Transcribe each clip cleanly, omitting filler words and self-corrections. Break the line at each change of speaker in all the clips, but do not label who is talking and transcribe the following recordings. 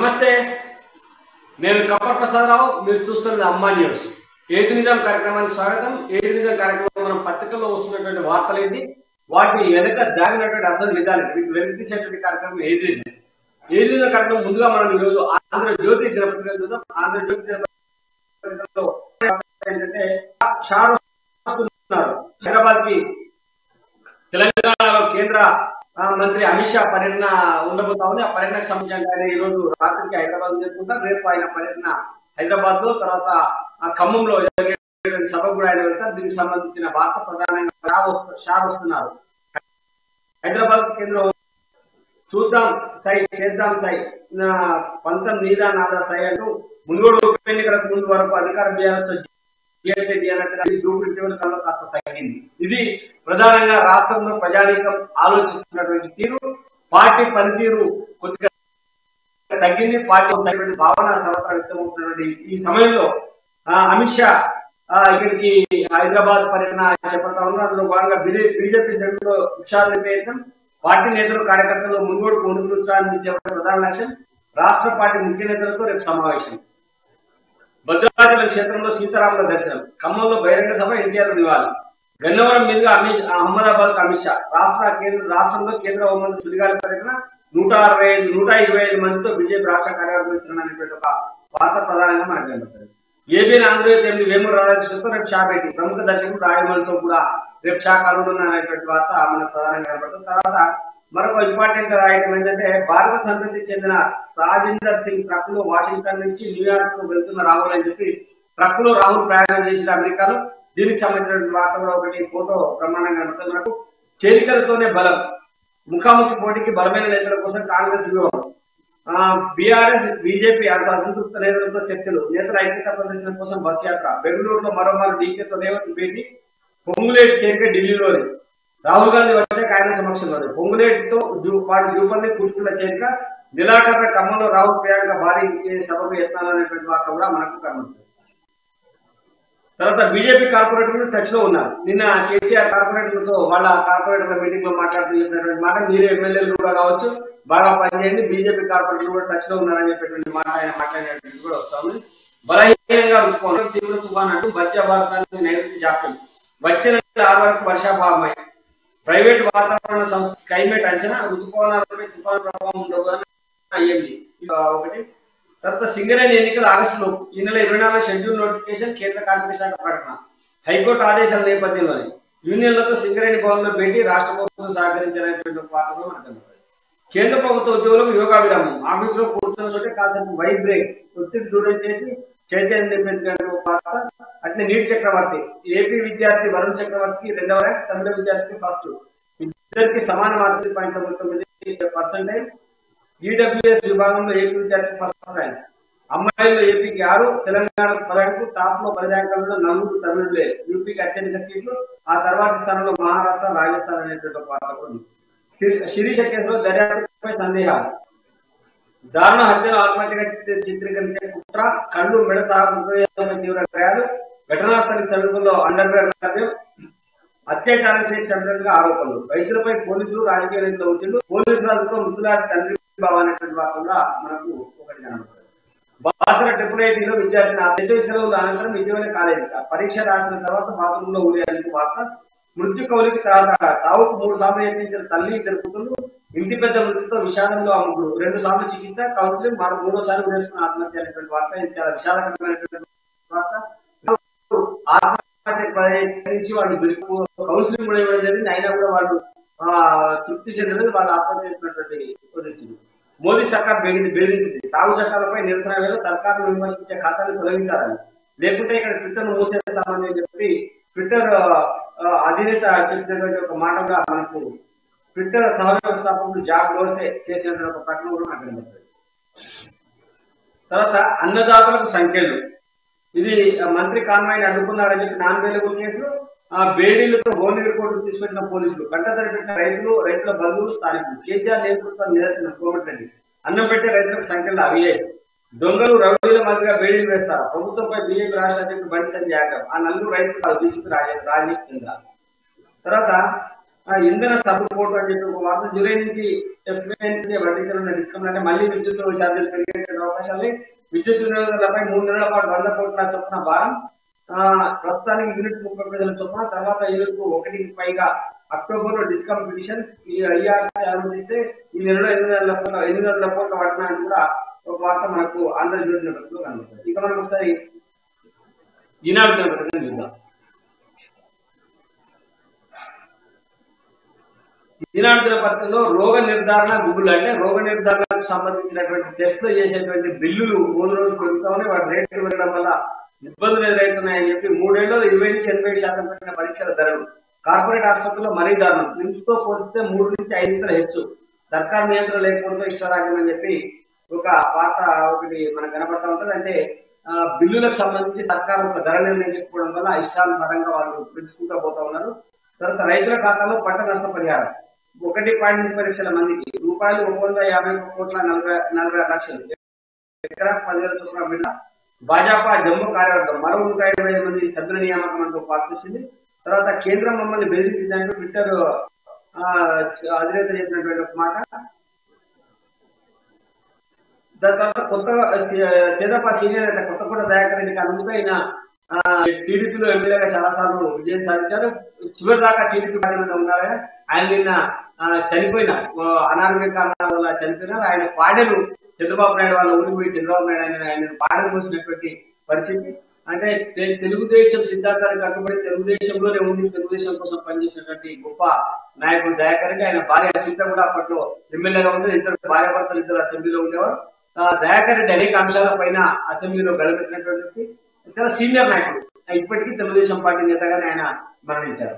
నమస్తే, నేను కప్పర్ ప్రసాదరావు. మీరు చూస్తున్నది అమ్మా న్యూస్. ఏది నిజం కార్యక్రమానికి స్వాగతం. ఏది నిజం కార్యక్రమం మనం పత్రికల్లో వస్తున్నటువంటి వార్తలు ఏంటి, వాటి వెనక దాగినటువంటి అసలు నిజాలు వీటిని వెలికించేటువంటి కార్యక్రమం ఏది నిజం. ఏది నిజం కార్యక్రమం ముందుగా మనం ఈరోజు ఆంధ్రజ్యోతి దినపత్రిక చూద్దాం. ఆంధ్రజ్యోతి దినపత్రికలో ఏంటంటే హైదరాబాద్ కి తెలంగాణలో కేంద్ర మంత్రి అమిత్ షా పర్యటన ఉండబోతా ఉంది. ఆ పర్యటనకు సంబంధించి ఆయన ఈ రోజు రాత్రికి హైదరాబాద్ చేసుకుంటారు. రేపు ఆయన పర్యటన హైదరాబాద్ లో, తర్వాత ఖమ్మంలో సభ కూడా ఆయన వెళ్తారు. దీనికి సంబంధించిన వార్త ప్రధానంగా షా వస్తున్నారు. హైదరాబాద్ కేంద్రం చూద్దాం సై, చేద్దాం సై, పంతం నీదా నాదా సై అంటూ మునుగోడు ఉప ఎన్నికలకు ముందు వరకు అధికార బీఆర్ఎస్ కాస్త తగ్గింది. ఇది ప్రధానంగా రాష్ట్రంలో ప్రజానీకం ఆలోచిస్తున్నటువంటి తీరు, పార్టీ పనితీరు కొద్దిగా తగ్గింది. పార్టీ తగినటువంటి భావన సరఫరా వ్యక్తమవుతున్నటువంటి ఈ సమయంలో అమిత్ షా ఇక్కడికి హైదరాబాద్ పర్యటన చేపడతా ఉన్నారు. అందులో భాగంగా బీజేపీ శ్రేణుల్లో ఉత్సాహం ప్రయత్నం, పార్టీ నేతలు కార్యకర్తలు మునుగోడు కొనుగోలు ఉత్సాహాన్ని చేపట్టిన ప్రధాన లక్ష్యం. రాష్ట్ర పార్టీ ముఖ్య నేతలతో రేపు సమావేశం. భద్రాచలం క్షేత్రంలో సీతారాముల దర్శనం, ఖమ్మంలో బహిరంగ సభ, ఎన్టీఆర్ నివాళి. గన్నవరం మీదుగా అహ్మదాబాద్ అమిత్ షా. రాష్ట్రంలో కేంద్ర హోంమంత్రి సుడిగాలి పర్యటన. 125 మందితో బీజేపీ రాష్ట్ర కార్యవర్గం అనేటువంటి ఒక వార్త ప్రధానంగా మనకు కనబడుతుంది. ఏబీఎన్ ఆంధ్రజ్యోతి ఎంపీ వేమూరు రాధాకృష్ణతో రేపు షా భేటీ. ప్రముఖ దర్శకుడు రాయమల్లితో కూడా రేపు షా కలుగుతున్న అనేటువంటి వార్త మనకు ప్రధానంగా కనబడుతుంది. తర్వాత మరొక ఇంపార్టెంట్ ఐటమ్ ఏంటంటే, భారత సంతతికి చెందిన రాజేందర్ సింగ్ ట్రక్ లో వాషింగ్టన్ నుంచి న్యూయార్క్ కు వెళ్తున్న రాహుల్ అని చెప్పి ట్రక్ లో రాహుల్ ప్రయాణం చేసిన అమెరికాలో. దీనికి సంబంధించిన వార్తలో ఒకటి ఫోటో ప్రమాణంగా కనబడుతుంది మనకు. చేరికలతోనే బలం, ముఖాముఖి పోటీకి బలమైన నేతల కోసం కాంగ్రెస్ వ్యూహం. బీఆర్ఎస్ బీజేపీ అసంతృప్త నేతలతో చర్చలు, నేతల ఐక్యత ప్రదర్శన కోసం బస్ యాత్ర. బెంగళూరులో మరోమారు డీకేతో రేవంత్ భేటీ. పొంగులేటి చేరిక ఢిల్లీలోని. రాహుల్ గాంధీ వచ్చాక ఆయన సమక్షంలోనే పొంగులేటితో వాటి రూపాన్ని కూర్చున్న చేరిక. నిలాకరణ ఖమ్మంలో రాహుల్ ప్రియాంక భారీ సభకు యత్నాలనేటువంటి వార్త కూడా మనకు కనబడుతుంది. తర్వాత బీజేపీ కార్పొరేటర్లు టచ్ లో ఉన్నారు. నిన్న కేటీఆర్ కార్పొరేటర్లతో వాళ్ళ కార్పొరేటర్ల మీటింగ్ లో మాట్లాడుతున్నటువంటి మాట, మీరే ఎమ్మెల్యేలు కూడా కావచ్చు, బాగా పనిచేయండి, బీజేపీ కార్పొరేటర్లు కూడా టచ్ లో ఉన్నారని చెప్పేటువంటి మాట ఆయన మాట్లాడినటువంటి కూడా వస్తుంది. బలహీనంగా రుతుపవనం, తీవ్ర తుఫాన్ అంటూ మధ్య భారతానికి నైరుతి జాప్యం. వచ్చే నెల 6 వరకు వర్షాభావమై. ప్రైవేట్ వాతావరణ సంస్థ స్కైమేట్ అంచనా, రుతుపవనాలపై తుఫాను ప్రభావం ఉండబోదని ఐఎండీ ఒకటి. తర్వాత సింగరేణి ఎన్నికలు ఆగస్టులో, ఈ నెల 24 షెడ్యూల్ నోటిఫికేషన్, కేంద్ర కార్మిక శాఖ ప్రకటన. హైకోర్టు ఆదేశాల నేపథ్యంలోనే యూనియన్లతో సింగరేణి భవన్లో భేటీ, రాష్ట్ర ప్రభుత్వం సహకరించినటువంటి వార్తలు మనకు. కేంద్ర ప్రభుత్వ ఉద్యోగులకు యోగా విరామం, ఆఫీసులో కూర్చున్న చోటే కాసేపు వైట్ బ్రేక్, ఒత్తిడి దూరం చేసి చైతన్యం నింపేందుకు వార్త. అట్లే నీట్ చక్రవర్తి, ఏపీ విద్యార్థి వరుణ్ చక్రవర్తికి 2వ ర్యాంక్, తమిళ విద్యార్థికి ఫస్ట్. ఇద్దరికి సమాన మార్కులు 9% ఈడబ్ల్యూఎస్ విభాగంలో ఏపీ విద్యార్థి ఫస్ట్ ర్యాంక్. అమ్మాయిల్లో ఏపీకి 6, తెలంగాణకు 10. టాప్ లో 10 ర్యాంకులలో 4 తమిళులే. యూపీకి అత్యధిక సీట్లు, ఆ తర్వాత స్థానంలో మహారాష్ట్ర, రాజస్థాన్ అనేటువంటి వార్త ఉంది. శిరీష కేసులో దర్యాప్తుపై సందేహాలు. దారుణ హత్యను ఆత్మహత్యగా చిత్రీకరించే కుట్ర, కళ్ళు మెడత తీవ్ర గాయాలు, ఘటనా స్థలి తలుపుల్లో అండర్గ్రౌండ్ రాజ్యం, అత్యాచారం చేసి చంపినట్టుగా ఆరోపణలు. వైద్యులపై పోలీసులు, రాజకీయ నేతల ఒత్తిళ్లు, పోలీసు రాజుతో మృతులాంటి తండ్రి బాబు అనేటువంటి వార్తగా మనకు ఒకటి కనబడుతుంది. బాసర ట్రిపుల్ విద్యార్థిని వేసవి సెలవుల అనంతరం ఇటీవల కాలేజీ పరీక్ష రాసిన తర్వాత బాత్రూమ్ లో ఊరేందుకు వార్త. మృత్యు కౌలికి చావుకు 3 సార్లు యత్నించిన తల్లి, 2 కూతుళ్లు. ఇంటి పెద్ద మృతితో విషాదంలో అమ్ముడు. 2 సార్లు చికిత్స, కౌన్సిలింగ్, 3వసారి వేసుకున్న ఆత్మహత్య అనేటువంటి వార్త. ఇది చాలా విషాదకరమైనటువంటి వార్త. ఆత్మహత్య నుంచి వాళ్ళు కౌన్సిలింగ్ కూడా ఇవ్వడం జరిగింది, అయినా కూడా వాళ్ళు తృప్తి చెందలేదు. వాళ్ళు ఆత్మహత్య చేసినటువంటి పొజిషన్. మోదీ సర్కార్ బెదిరించింది. సాగు చట్టాలపై నిరసన వేళ సర్కారును విమర్శించే ఖాతాలు తొలగించాలని, లేకుంటే ఇక్కడ ట్విట్టర్ ను మూసేస్తామని చెప్పి ట్విట్టర్ అధినేత చెప్పినటువంటి ఒక మాటగా మనకు ట్విట్టర్ సహ వ్యవస్థాపకుడు జాక్ డోర్సే చేసినటువంటి ఒక ప్రకటన కూడా మనకు కనబడుతుంది. తర్వాత అన్నదాతలకు సంఖ్యలు, ఇది మంత్రి కాన్వాయిని అడ్డుకున్నారని చెప్పి 4 వేల కేసులు. బేడీలతో భువనగిరి కోర్టుకు తీసుకొచ్చిన పోలీసులు. కట్టతడి పెట్టిన రైతులు, రైతుల బంధువులు, స్థానికులు. కేసీఆర్ నేతృత్వం నిరసన కోమటిరెడ్డి. అన్నం పెట్టే రైతులకు సంఖ్యలు అవియే. దొంగలు రౌడీల మధ్యగా బేడీలు వేస్తారు. ప్రభుత్వంపై బీజేపీ రాష్ట్ర అధ్యక్షుడు బండి సంజయ్ యాదవ్. ఆ 4 రైతులు డీసీపీ రాజేష్ చంద్ర. తర్వాత ఇంధన సర్దుపోటు అని చెప్పి ఒక వార్త జూలై నుంచి వర్తించనున్న డిస్కమ్ అంటే మళ్ళీ విద్యుత్ ఛార్జీలు పెరిగే అవకాశాలు, విద్యుత్ వినియోగదారులపై 3 నెలల పాటు 100 కోట్ల చొప్పున భారం, ప్రస్తుతానికి యూనిట్ 30 పైసల చొప్పున, తర్వాత యూనిట్ 1కి పైగా అక్టోబర్ లో డిస్కమ్ పిటిషన్ అనుమతిస్తే ఈ నెలలో 800 కోట్ల పట్టణానికి కూడా ఒక వార్త మనకు ఆంధ్రజ్యోతి పత్రికలో కనిపిస్తుంది. ఇక మనం ఒకసారి ఈనాడు పత్రికను చూద్దాం. ఈనాడు దినపత్రికలో రోగ నిర్ధారణ గూగుల్ అంటే రోగ నిర్ధారణకు సంబంధించినటువంటి టెస్టులు చేసేటువంటి బిల్లులు 3 రోజులు పెరుగుతామని వాటి రేట్లు పెరగడం వల్ల ఇబ్బందులు ఎదురవుతున్నాయని చెప్పి 3 ఏళ్లలో 20-80% పెట్టిన పరీక్షల ధరలు కార్పొరేట్ ఆసుపత్రుల్లో మరీ దారుణం, నిమ్స్ తో పోలిస్తే 3 నుంచి 5 హెచ్చు, సర్కార్ నియంత్రణ లేకపోతే ఇష్టరాజ్యం చెప్పి ఒక వార్త ఒకటి మనకు కనబడతా ఉంటుంది. అంటే బిల్లులకు సంబంధించి సర్కారు ఒక ధర నిర్ణయించుకోవడం వల్ల ఇష్టానుసారంగా వాళ్ళు పెంచుకుంటూ పోతా ఉన్నారు. తర్వాత రైతుల ఖాతాలో పంట నష్టపరిహారం 1.30 లక్షల మందికి రూపాయలు 150 లక్షలు ఎకరాకు 10,000 చొప్పున బిడ్డ. భాజపా జమ్మూ కార్యవర్గం మరో 125 మంది సభ్యుల నియామకం అంటూ పాల్గొచ్చింది. తర్వాత కేంద్రం మమ్మల్ని బెదిరించిందంటూ ట్విట్టర్ అధినేత చెప్పినటువంటి ఒక మాట. దాని తర్వాత కొత్తగా తెదేపా సీనియర్ నేత కొత్తగూడ దయాకర్ రెడ్డికి అనుమతి టీడీపీలో ఎమ్మెల్యేగా చాలా సార్లు విజయం సాధించారు. చివరి దాకా టీడీపీ పార్టీ మీద ఉన్నారు. ఆయన నిన్న చనిపోయిన అనారోగ్య కారణాల వల్ల చనిపోయినారు. ఆయన పాడెలు చంద్రబాబు నాయుడు వాళ్ళ ఊరికి పోయి చంద్రబాబు నాయుడు ఆయన పాడెలు పోసినటువంటి పరిస్థితి. అంటే తెలుగుదేశం సిద్ధాంతానికి కట్టుబడి తెలుగుదేశంలోనే ఉండి తెలుగుదేశం కోసం పనిచేసినటువంటి గొప్ప నాయకుడు దయాకర్ రెడ్డి. ఆయన భార్య సీత కూడా అప్పట్లో ఎమ్మెల్యేగా ఉంది. ఇద్దరు భార్య భర్తలు ఇద్దరు అసెంబ్లీలో ఉండేవారు. దయాకర్ రెడ్డి అనేక అంశాల పైన అసెంబ్లీలో గడపెట్టినటువంటి చాలా సీనియర్ నాయకుడు. ఇప్పటికీ తెలుగుదేశం పార్టీ నేతగానే ఆయన మరణించారు.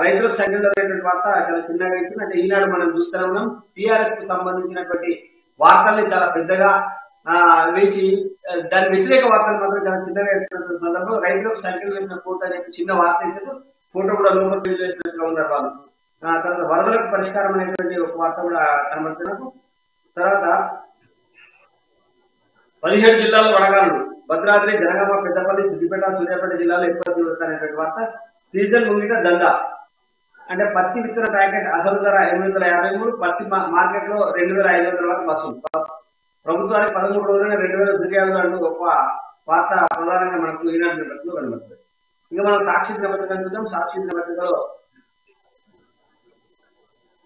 రైతులకు సంఖ్యటువంటి వార్త చాలా చిన్నగా ఇచ్చింది. అంటే ఈనాడు మనం చూస్తూ ఉన్నాం. టీఆర్ఎస్ కు సంబంధించినటువంటి వార్తల్ని చాలా పెద్దగా వేసి దాని వ్యతిరేక వార్తలు మాత్రం చాలా చిన్నగా ఇచ్చినటువంటి సందర్భంలో రైతులకు సంఖ్యలు వేసిన ఫోటో అని చెప్పి చిన్న వార్త వేసినట్టు ఫోటో కూడా లోపల వేసినట్టుగా ఉన్నారు వాళ్ళు. తర్వాత వరదలకు పరిష్కారం అనేటువంటి ఒక వార్త కూడా కనబడుతున్నారు. తర్వాత 17 జిల్లాల్లో వడగాలు, భద్రాద్రి, జనగామ, పెద్దపల్లి, సిద్దిపేట, సూర్యాపేట జిల్లాలో ఎక్కువ చూడతానేటువంటి వార్త. సీజన్ ముందుగా దందా అంటే పత్తి విత్తన ప్యాకెట్ అసలు ధర 853, పత్తి మార్కెట్ లో 2,500 వరకు వస్తుంది. ప్రభుత్వానికి 13 రోజులనే 2,000 ఫిర్యాదులు అంటూ గొప్ప వార్త ప్రధానంగా మనకు ఈనాడు పత్రికలో కనబడుతుంది. ఇక మనం సాక్షి దినపత్రికను చూద్దాం. సాక్షి దినపత్రికలో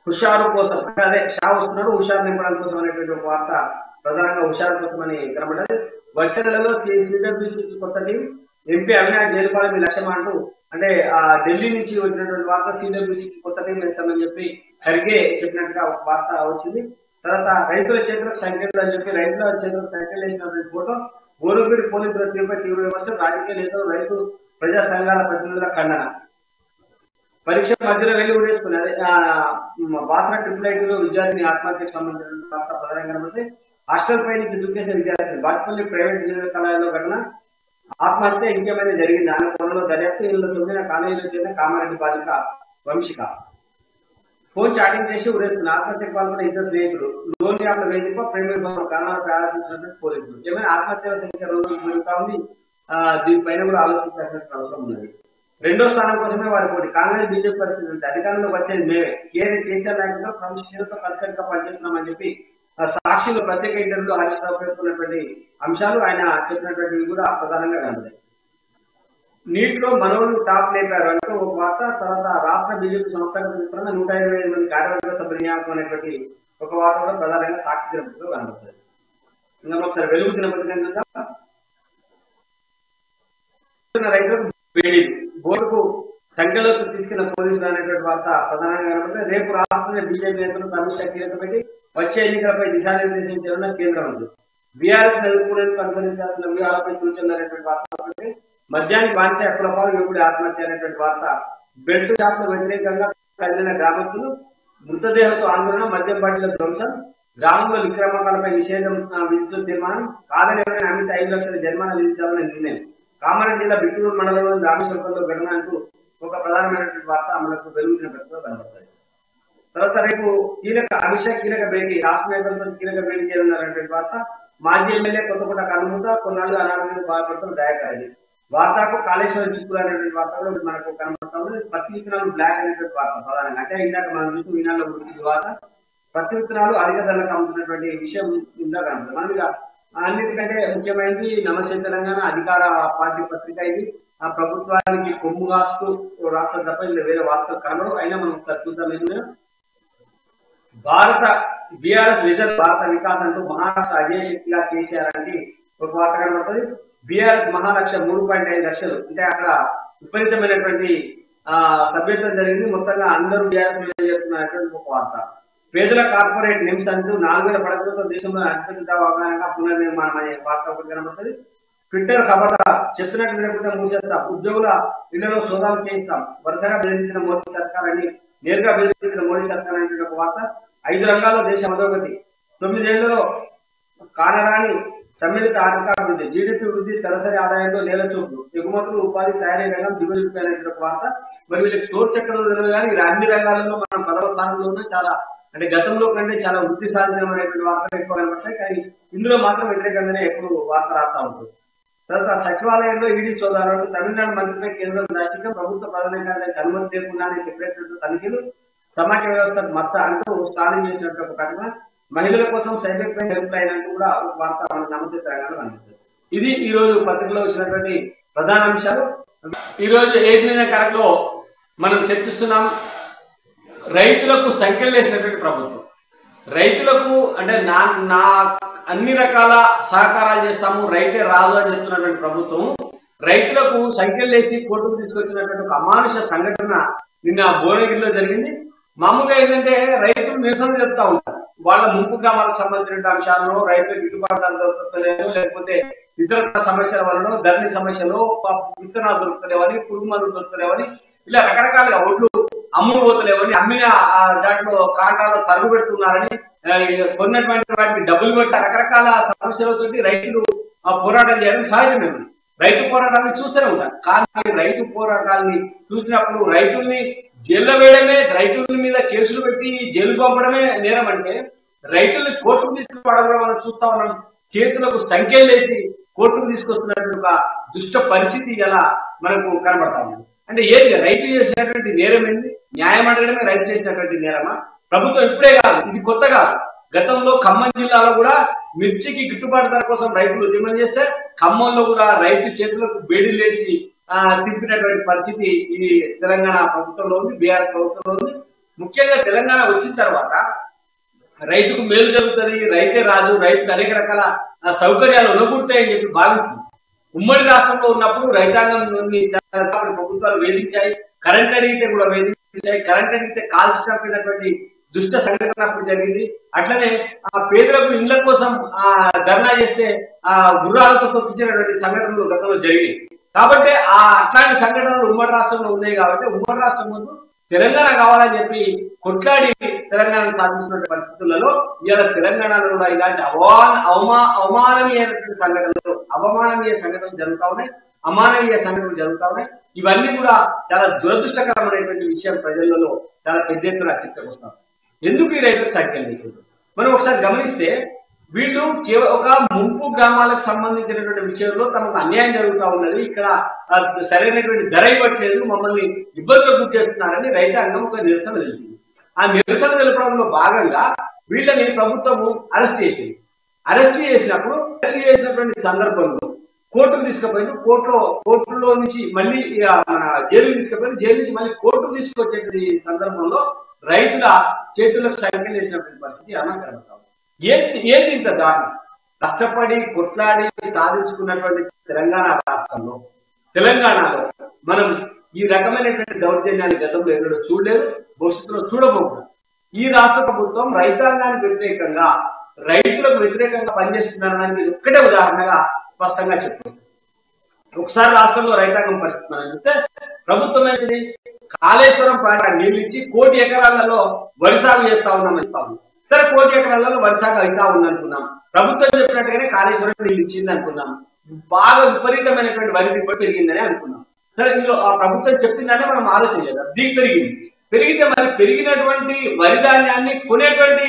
హుషారు కోసం అదే షా వస్తున్నాడు హుషారు నింపడం కోసం అనేటువంటి ఒక వార్త ప్రధానంగా హుషారు కోసం అని కనబడ్డది. వచ్చే నెలలో సిడబ్ల్యూసీ కొత్త టీం, ఎంపీ అవినాష్ జైలుపాలెం మీ లక్ష్యం అంటూ అంటే ఢిల్లీ నుంచి వచ్చినటువంటి వార్త. సిడబ్ల్యూసీ కొత్త టీం వేస్తామని చెప్పి ఖర్గే చెప్పినట్టుగా ఒక వార్త వచ్చింది. తర్వాత రైతుల చేతులకు సంఖ్యలు అని చెప్పి రైతుల చేతులకు సంఖ్యలు వేసినటువంటి ఫోటో. గోరుపేట పోలీసుల తీరుపై తీవ్ర విమర్శలు, రాజకీయ నేతలు, రైతు ప్రజా సంఘాల ప్రతినిధుల ఖండన. పరీక్ష మధ్యలో వెళ్ళి ఊరేసుకుని బాసర ట్రిపుల్ విద్యార్థిని ఆత్మహత్యకు సంబంధించిన వార్త ప్రధానంగా కనబడితే హాస్టల్ పై నుంచి దుర్గేసిన విద్యార్థి బాచుపల్లి ప్రైవేట్ ఇంజనీరింగ్ కళాశాలలో ఘటన. ఆత్మహత్య ఇంకేమైనా జరిగింది ఆమె కోణంలో దర్యాప్తు. ఇళ్లలో చదివిన కాలేజీలో చేరిన కామారెడ్డి బాలిక వంశిక ఫోన్ చాటింగ్ చేసి ఊరేసుకున్న ఆత్మహత్యకు పాల్గొన్న 2 స్నేహితులు. లోన్ యాప్ల వేదిక ప్రేమ కారణాలు ఆలోచించినట్టు పోలీసులు. ఏమైనా ఆత్మహత్యల సంఖ్య రోజు పెరుగుతా ఉంది. దీనిపైన కూడా ఆలోచించాల్సిన అవసరం ఉన్నది. 2వ స్థానం కోసమే వారి పోటీ. కాంగ్రెస్ బీజేపీ పరిస్థితి ఉంది. అధికారంలో వచ్చేది మేమే. కేసీఆర్ నాయకులతో క్రమశిక్షణతో కలిసికట్టుగా పనిచేస్తున్నామని చెప్పి సాక్షిలో ప్రత్యేక ఇంటర్వ్యూలో హరీష్ రావు పేర్కొన్నటువంటి అంశాలు ఆయన చెప్పినటువంటివి కూడా ప్రధానంగా కనబడ్డాయి. నీట్ లో మనోళ్ళు టాప్ లేపారు అంటూ ఒక వార్త. తర్వాత రాష్ట్ర బీజేపీ సంస్థాగత విస్తరణ 125 మంది కార్యవర్గ సభ్యుల నియామకం అనేటువంటి ఒక వార్త కూడా ప్రధానంగా సాక్షి దినపత్రికలో కనబడుతుంది. ఇంకా ఒకసారి వెలుగు దినపత్రిక రైతులకు వేడి, బోర్డుకు సంఖ్యలోకి తీసుకున్న పోలీసులు అనేటువంటి వార్త ప్రధానంగా కనబడుతుంది. రేపు రాష్ట్రంలో బీజేపీ నేతలు అమిత్ షా కీలక పెట్టి వచ్చే ఎన్నికలపై దిశానిర్దేశం చేయాలన్న కేంద్ర మంత్రి. బీఆర్ఎస్ ఎదుర్కొనేందుకు అనుసరించాల్సిన వ్యూహాలపై సూచనలు అనేటువంటి వార్త. మద్యానికి బానిస హక్కుల పాలు యువకుడి ఆత్మహత్య అనేటువంటి వార్త. బెల్ట్ షాప్ల వ్యతిరేకంగా కదిలిన గ్రామస్తులు, మృతదేహంతో ఆందోళన, మద్యం బాటిల ధ్వంసం, గ్రామంలో విక్రమకాలపై నిషేధం విధించిన తీర్మానం, కాదని ఎవరైనా అమిత 5 లక్షల జరిమానా విధించాలనే నిర్ణయం. కామారెడ్డి జిల్లా బిట్టూరు మండలంలోని రామేశ్వరంలో ఘటన అంటూ ఒక ప్రధానమైనటువంటి వార్త మనకు వెలుగుతున్న ప్రతిలో కనబడుతుంది. తర్వాత రేపు అమిత్ షా కీలక భేటీ, రాష్ట్ర నేతలతో కీలక భేటీ చేయాలన్నటువంటి వార్త. మాజీ ఎమ్మెల్యే కొత్తకోట కనుమూత, కొన్నాళ్ళు అనారోగ్యంతో బాధపడుతున్న దయాకర్ రెడ్డి. వార్తకు కాళేశ్వరం చిక్కులు అనేటువంటి వార్తలు మనకు కనబడుతుంది. పత్తి విత్తనాలు బ్లాక్ అనేటువంటి వార్త ప్రధానంగా, అంటే ఇందాక మనం చూసిన వినాల్లో గురించి వార్త పత్తి విత్తనాలు అధిక ధరలకు అమ్ముతున్నటువంటి విషయం ఇందా కనబడుతుంది. మనం ఇక అన్నిటికంటే ముఖ్యమైనది నమస్తే తెలంగాణ అధికార పార్టీ పత్రిక. ఇది ఆ ప్రభుత్వానికి కొమ్ము కాస్తూ రాష్ట్ర తప్ప వేరే వార్తలు కనబడవు. అయినా మనం ఒకసారి చూద్దాం. భారత బీఆర్ఎస్ విజన్ భారత వికాసంతో మహారాష్ట్ర అజయ్ శక్తిగా కేసీఆర్ అని ఒక వార్త కనబడుతుంది. బీఆర్ఎస్ మహాలక్ష్యం 3.5 లక్షలు, అంటే అక్కడ విపరీతమైనటువంటి సభ్యత్వం జరిగింది. మొత్తంగా అందరూ బీఆర్ఎస్ చేస్తున్నటువంటి ఒక వార్త. పేదల కార్పొరేట్ నిమ్స్ అంటూ 4000 పడకలతో దేశంలో అత్యంత అవగాహనగా పునర్నిర్మాణం అనే వార్త ఒకటి కనబడుతుంది. ట్విట్టర్ ఖబర్దార్, చెప్పినట్టు వినకుండా మూసేస్తాం, ఉద్యోగుల ఇళ్లలో సోదాలు చేయిస్తాం, వరుసగా బెదిరించిన మోదీ సర్కార్ అని నేరుగా బెదిరించిన మోదీ సర్కార్ అనే ఒక వార్త. 5 రంగాల్లో దేశం అధోగతి, 9 ఏళ్లలో కానరాని సమ్మిళిత ఆర్థికాభివృద్ధి, జీడీపీ వృద్ధి, తలసరి ఆదాయంలో నేల చూపు, ఎగుమతులు, ఉపాధి, తయారీ రంగం దిగుబడి అనే వార్త. మరి వీళ్ళకి సోర్స్ ఎక్కడ తెలియదు కానీ వీళ్ళు అన్ని రంగాలలో మనం 10వ స్థానంలో చాలా, అంటే గతంలో కంటే చాలా వృద్ధి సాధించినటువంటి వార్తలు ఎక్కువ కనబడతాయి. కానీ ఇందులో మాత్రం వ్యతిరేకంగానే ఎప్పుడు వార్త రాస్తా ఉంటుంది. తర్వాత సచివాలయంలో ఈడీ సోదాలు, తమిళనాడు మంత్రిపై కేంద్రం దృష్టిగా ప్రభుత్వ ప్రధానికానికి అనుమతి లేకుండానే సెక్రటరీ తనిఖీలు, సమాఖ్య వ్యవస్థ మచ్చ అంటూ స్టాలిన్ చేసినట్టు ఒక ప్రకటన. మహిళల కోసం సైబర్ క్రైమ్ హెల్ప్ లైన్ అంటూ కూడా ఒక వార్త మన నమస్తే తెలంగాణ అందిస్తుంది. ఇది ఈ రోజు పత్రికలో వచ్చినటువంటి ప్రధాన అంశాలు. ఈ రోజు 8 కరెక్ట్లో మనం చర్చిస్తున్నాం. రైతులకు సంఖ్యలు వేసినటువంటి ప్రభుత్వం, రైతులకు అంటే నా అన్ని రకాల సహకారాలు చేస్తాము, రైతే రాదు అని చెప్తున్నటువంటి ప్రభుత్వం రైతులకు సంఖ్యలు వేసి కోర్టుకు తీసుకొచ్చినటువంటి ఒక అమానుష సంఘటన నిన్న భువనగిరిలో జరిగింది. మామూలుగా ఏంటంటే రైతులు నిరసన చెప్తా ఉంటారు, వాళ్ళ ముంపు గ్రామాలకు సంబంధించిన అంశాలను, రైతులకు గిట్టుబాటు దొరుకుతలేవు, లేకపోతే ఇతర సమస్యల వలన, ధరణి సమస్యలు, విత్తనాలు దొరుకుతలేవని, పురుగు మందులు దొరుకుతలేవని, ఇలా రకరకాలుగా ఒడ్లు అమ్ముడు పోతలేవని, అమ్మిన దాంట్లో కాంటాలో తరుగు పెడుతున్నారని, కొన్నటువంటి వాటికి డబ్బులు పెట్టి రకరకాల సమస్యలతో రైతులు పోరాటం చేయడం సహజమే. రైతు పోరాటాన్ని చూస్తూనే ఉంటారు. కానీ రైతు పోరాటాన్ని చూసినప్పుడు రైతుల్ని జైల్లో వేయడమే, రైతుల మీద కేసులు పెట్టి జైలు పంపడమే నేరం అంటే, రైతుల్ని కోర్టుకు తీసుకురావడం మనం చూస్తా ఉన్నాం. చేతులకు సంఖ్యలు వేసి కోర్టుకు తీసుకొస్తున్నటువంటి ఒక దుష్ట పరిస్థితి ఇలా మనకు కనబడతా ఉంది. అంటే ఏది రైతు చేసినటువంటి నేరం ఏంటి? న్యాయం అడగడమే రైతు చేసినటువంటి నేరమా? ప్రభుత్వం ఇప్పుడే కాదు, ఇది కొత్త కాదు. గతంలో ఖమ్మం జిల్లాలో కూడా మిర్చికి గిట్టుబాటు ధర కోసం రైతులు ఉద్యమం చేస్తే ఖమ్మంలో కూడా రైతు చేతులకు బేడీలేసి తిప్పినటువంటి పరిస్థితి ఈ తెలంగాణ ప్రభుత్వంలో ఉంది, బీఆర్ఎస్ ప్రభుత్వంలో ఉంది. ముఖ్యంగా తెలంగాణ వచ్చిన తర్వాత రైతుకు మేలు జరుగుతుంది, రైతే రాజు, రైతుకు అనేక రకాల సౌకర్యాలు ఉనగూడతాయని చెప్పి భావించింది. ఉమ్మడి రాష్ట్రంలో ఉన్నప్పుడు రైతాంగం ప్రభుత్వాలు వేధించాయి, కరెంట్ అడిగితే కూడా వేధించాయి, కరెంట్ అడిగితే కాల్చినటువంటి దుష్ట సంఘటన అప్పుడు జరిగింది. అట్లనే పేదలకు ఇళ్ల కోసం ధర్నా చేస్తే గుర్రాలతో తొక్కించినటువంటి సంఘటనలు గతంలో జరిగాయి. కాబట్టి అట్లాంటి సంఘటనలు ఉమ్మడి రాష్ట్రంలో ఉన్నాయి. కాబట్టి ఉమ్మడి రాష్ట్రం ముందు తెలంగాణ కావాలని చెప్పి కొట్లాడి తెలంగాణ సాధించినటువంటి పరిస్థితులలో ఇవాళ తెలంగాణలో కూడా ఇలాంటి అవమాననీయ సంఘటనలు జరుగుతా ఉన్నాయి, అమానవీయ సంఘటనలు జరుగుతా ఉన్నాయి. ఇవన్నీ కూడా చాలా దురదృష్టకరమైనటువంటి విషయం, ప్రజలలో చాలా పెద్ద ఎత్తున చర్చకు వస్తాం. ఎందుకు ఈ రైతులకు సంఖ్యలు వేసింది మనం ఒకసారి గమనిస్తే, వీళ్ళు ఒక ముంపు గ్రామాలకు సంబంధించినటువంటి విషయంలో తమకు అన్యాయం జరుగుతూ ఉన్నది, ఇక్కడ సరైనటువంటి ధర ఇవ్వట్లేదు, మమ్మల్ని ఇబ్బందులు గుర్తిస్తున్నారని రైతాంగం ఒక నిరసన తెలిపింది. ఆ నిరసన తెలపడంలో భాగంగా వీళ్ళని ప్రభుత్వము అరెస్ట్ చేసింది. అరెస్ట్ చేసినటువంటి సందర్భంలో కోర్టుకు తీసుకుపోయింది. కోర్టులో నుంచి మళ్ళీ మన జైలుకి తీసుకుపోయింది. జైలు నుంచి మళ్ళీ కోర్టుకు తీసుకొచ్చే సందర్భంలో రైతుల చేతులకు సంఖ్యలు వేసినటువంటి పరిస్థితి అనాకరణ. ఏంటి ఇంత దారుణం? కష్టపడి కొట్లాడి సాధించుకున్నటువంటి తెలంగాణలో మనం ఈ రకమైనటువంటి దౌర్జన్యాన్ని గతంలో ఎన్నడూ చూడలేదు, భవిష్యత్తులో చూడబోతున్నాం. ఈ రాష్ట్ర ప్రభుత్వం రైతాంగానికి వ్యతిరేకంగా, రైతులకు వ్యతిరేకంగా పనిచేస్తుందనడానికి ఒక్కటే ఉదాహరణగా స్పష్టంగా చెప్తుంది. ఒకసారి రాష్ట్రంలో రైతాంగం పరిస్థితి మనం చూస్తే, ప్రభుత్వం ఏంటిది, కాళేశ్వరం ప్రాంతాన్ని నీళ్లు ఇచ్చి 1 కోటి ఎకరాలలో వరి సాగు చేస్తా ఉన్నాం చెప్తాము. సరే, 1 కోటి ఎకరాలలో వరి సాగు అయితా ఉందనుకున్నాం. ప్రభుత్వం చెప్పినట్టుగానే కాళేశ్వరం నీళ్ళు ఇచ్చింది అనుకున్నాం. బాగా విపరీతమైనటువంటి వరి దిగుబడి పెరిగిందని అనుకున్నాం. సరే, ఇందులో ఆ ప్రభుత్వం చెప్పిందంటే మనం ఆలోచన చేద్దాం. పెరిగితే మరి పెరిగినటువంటి వరి ధాన్యాన్ని కొనేటువంటి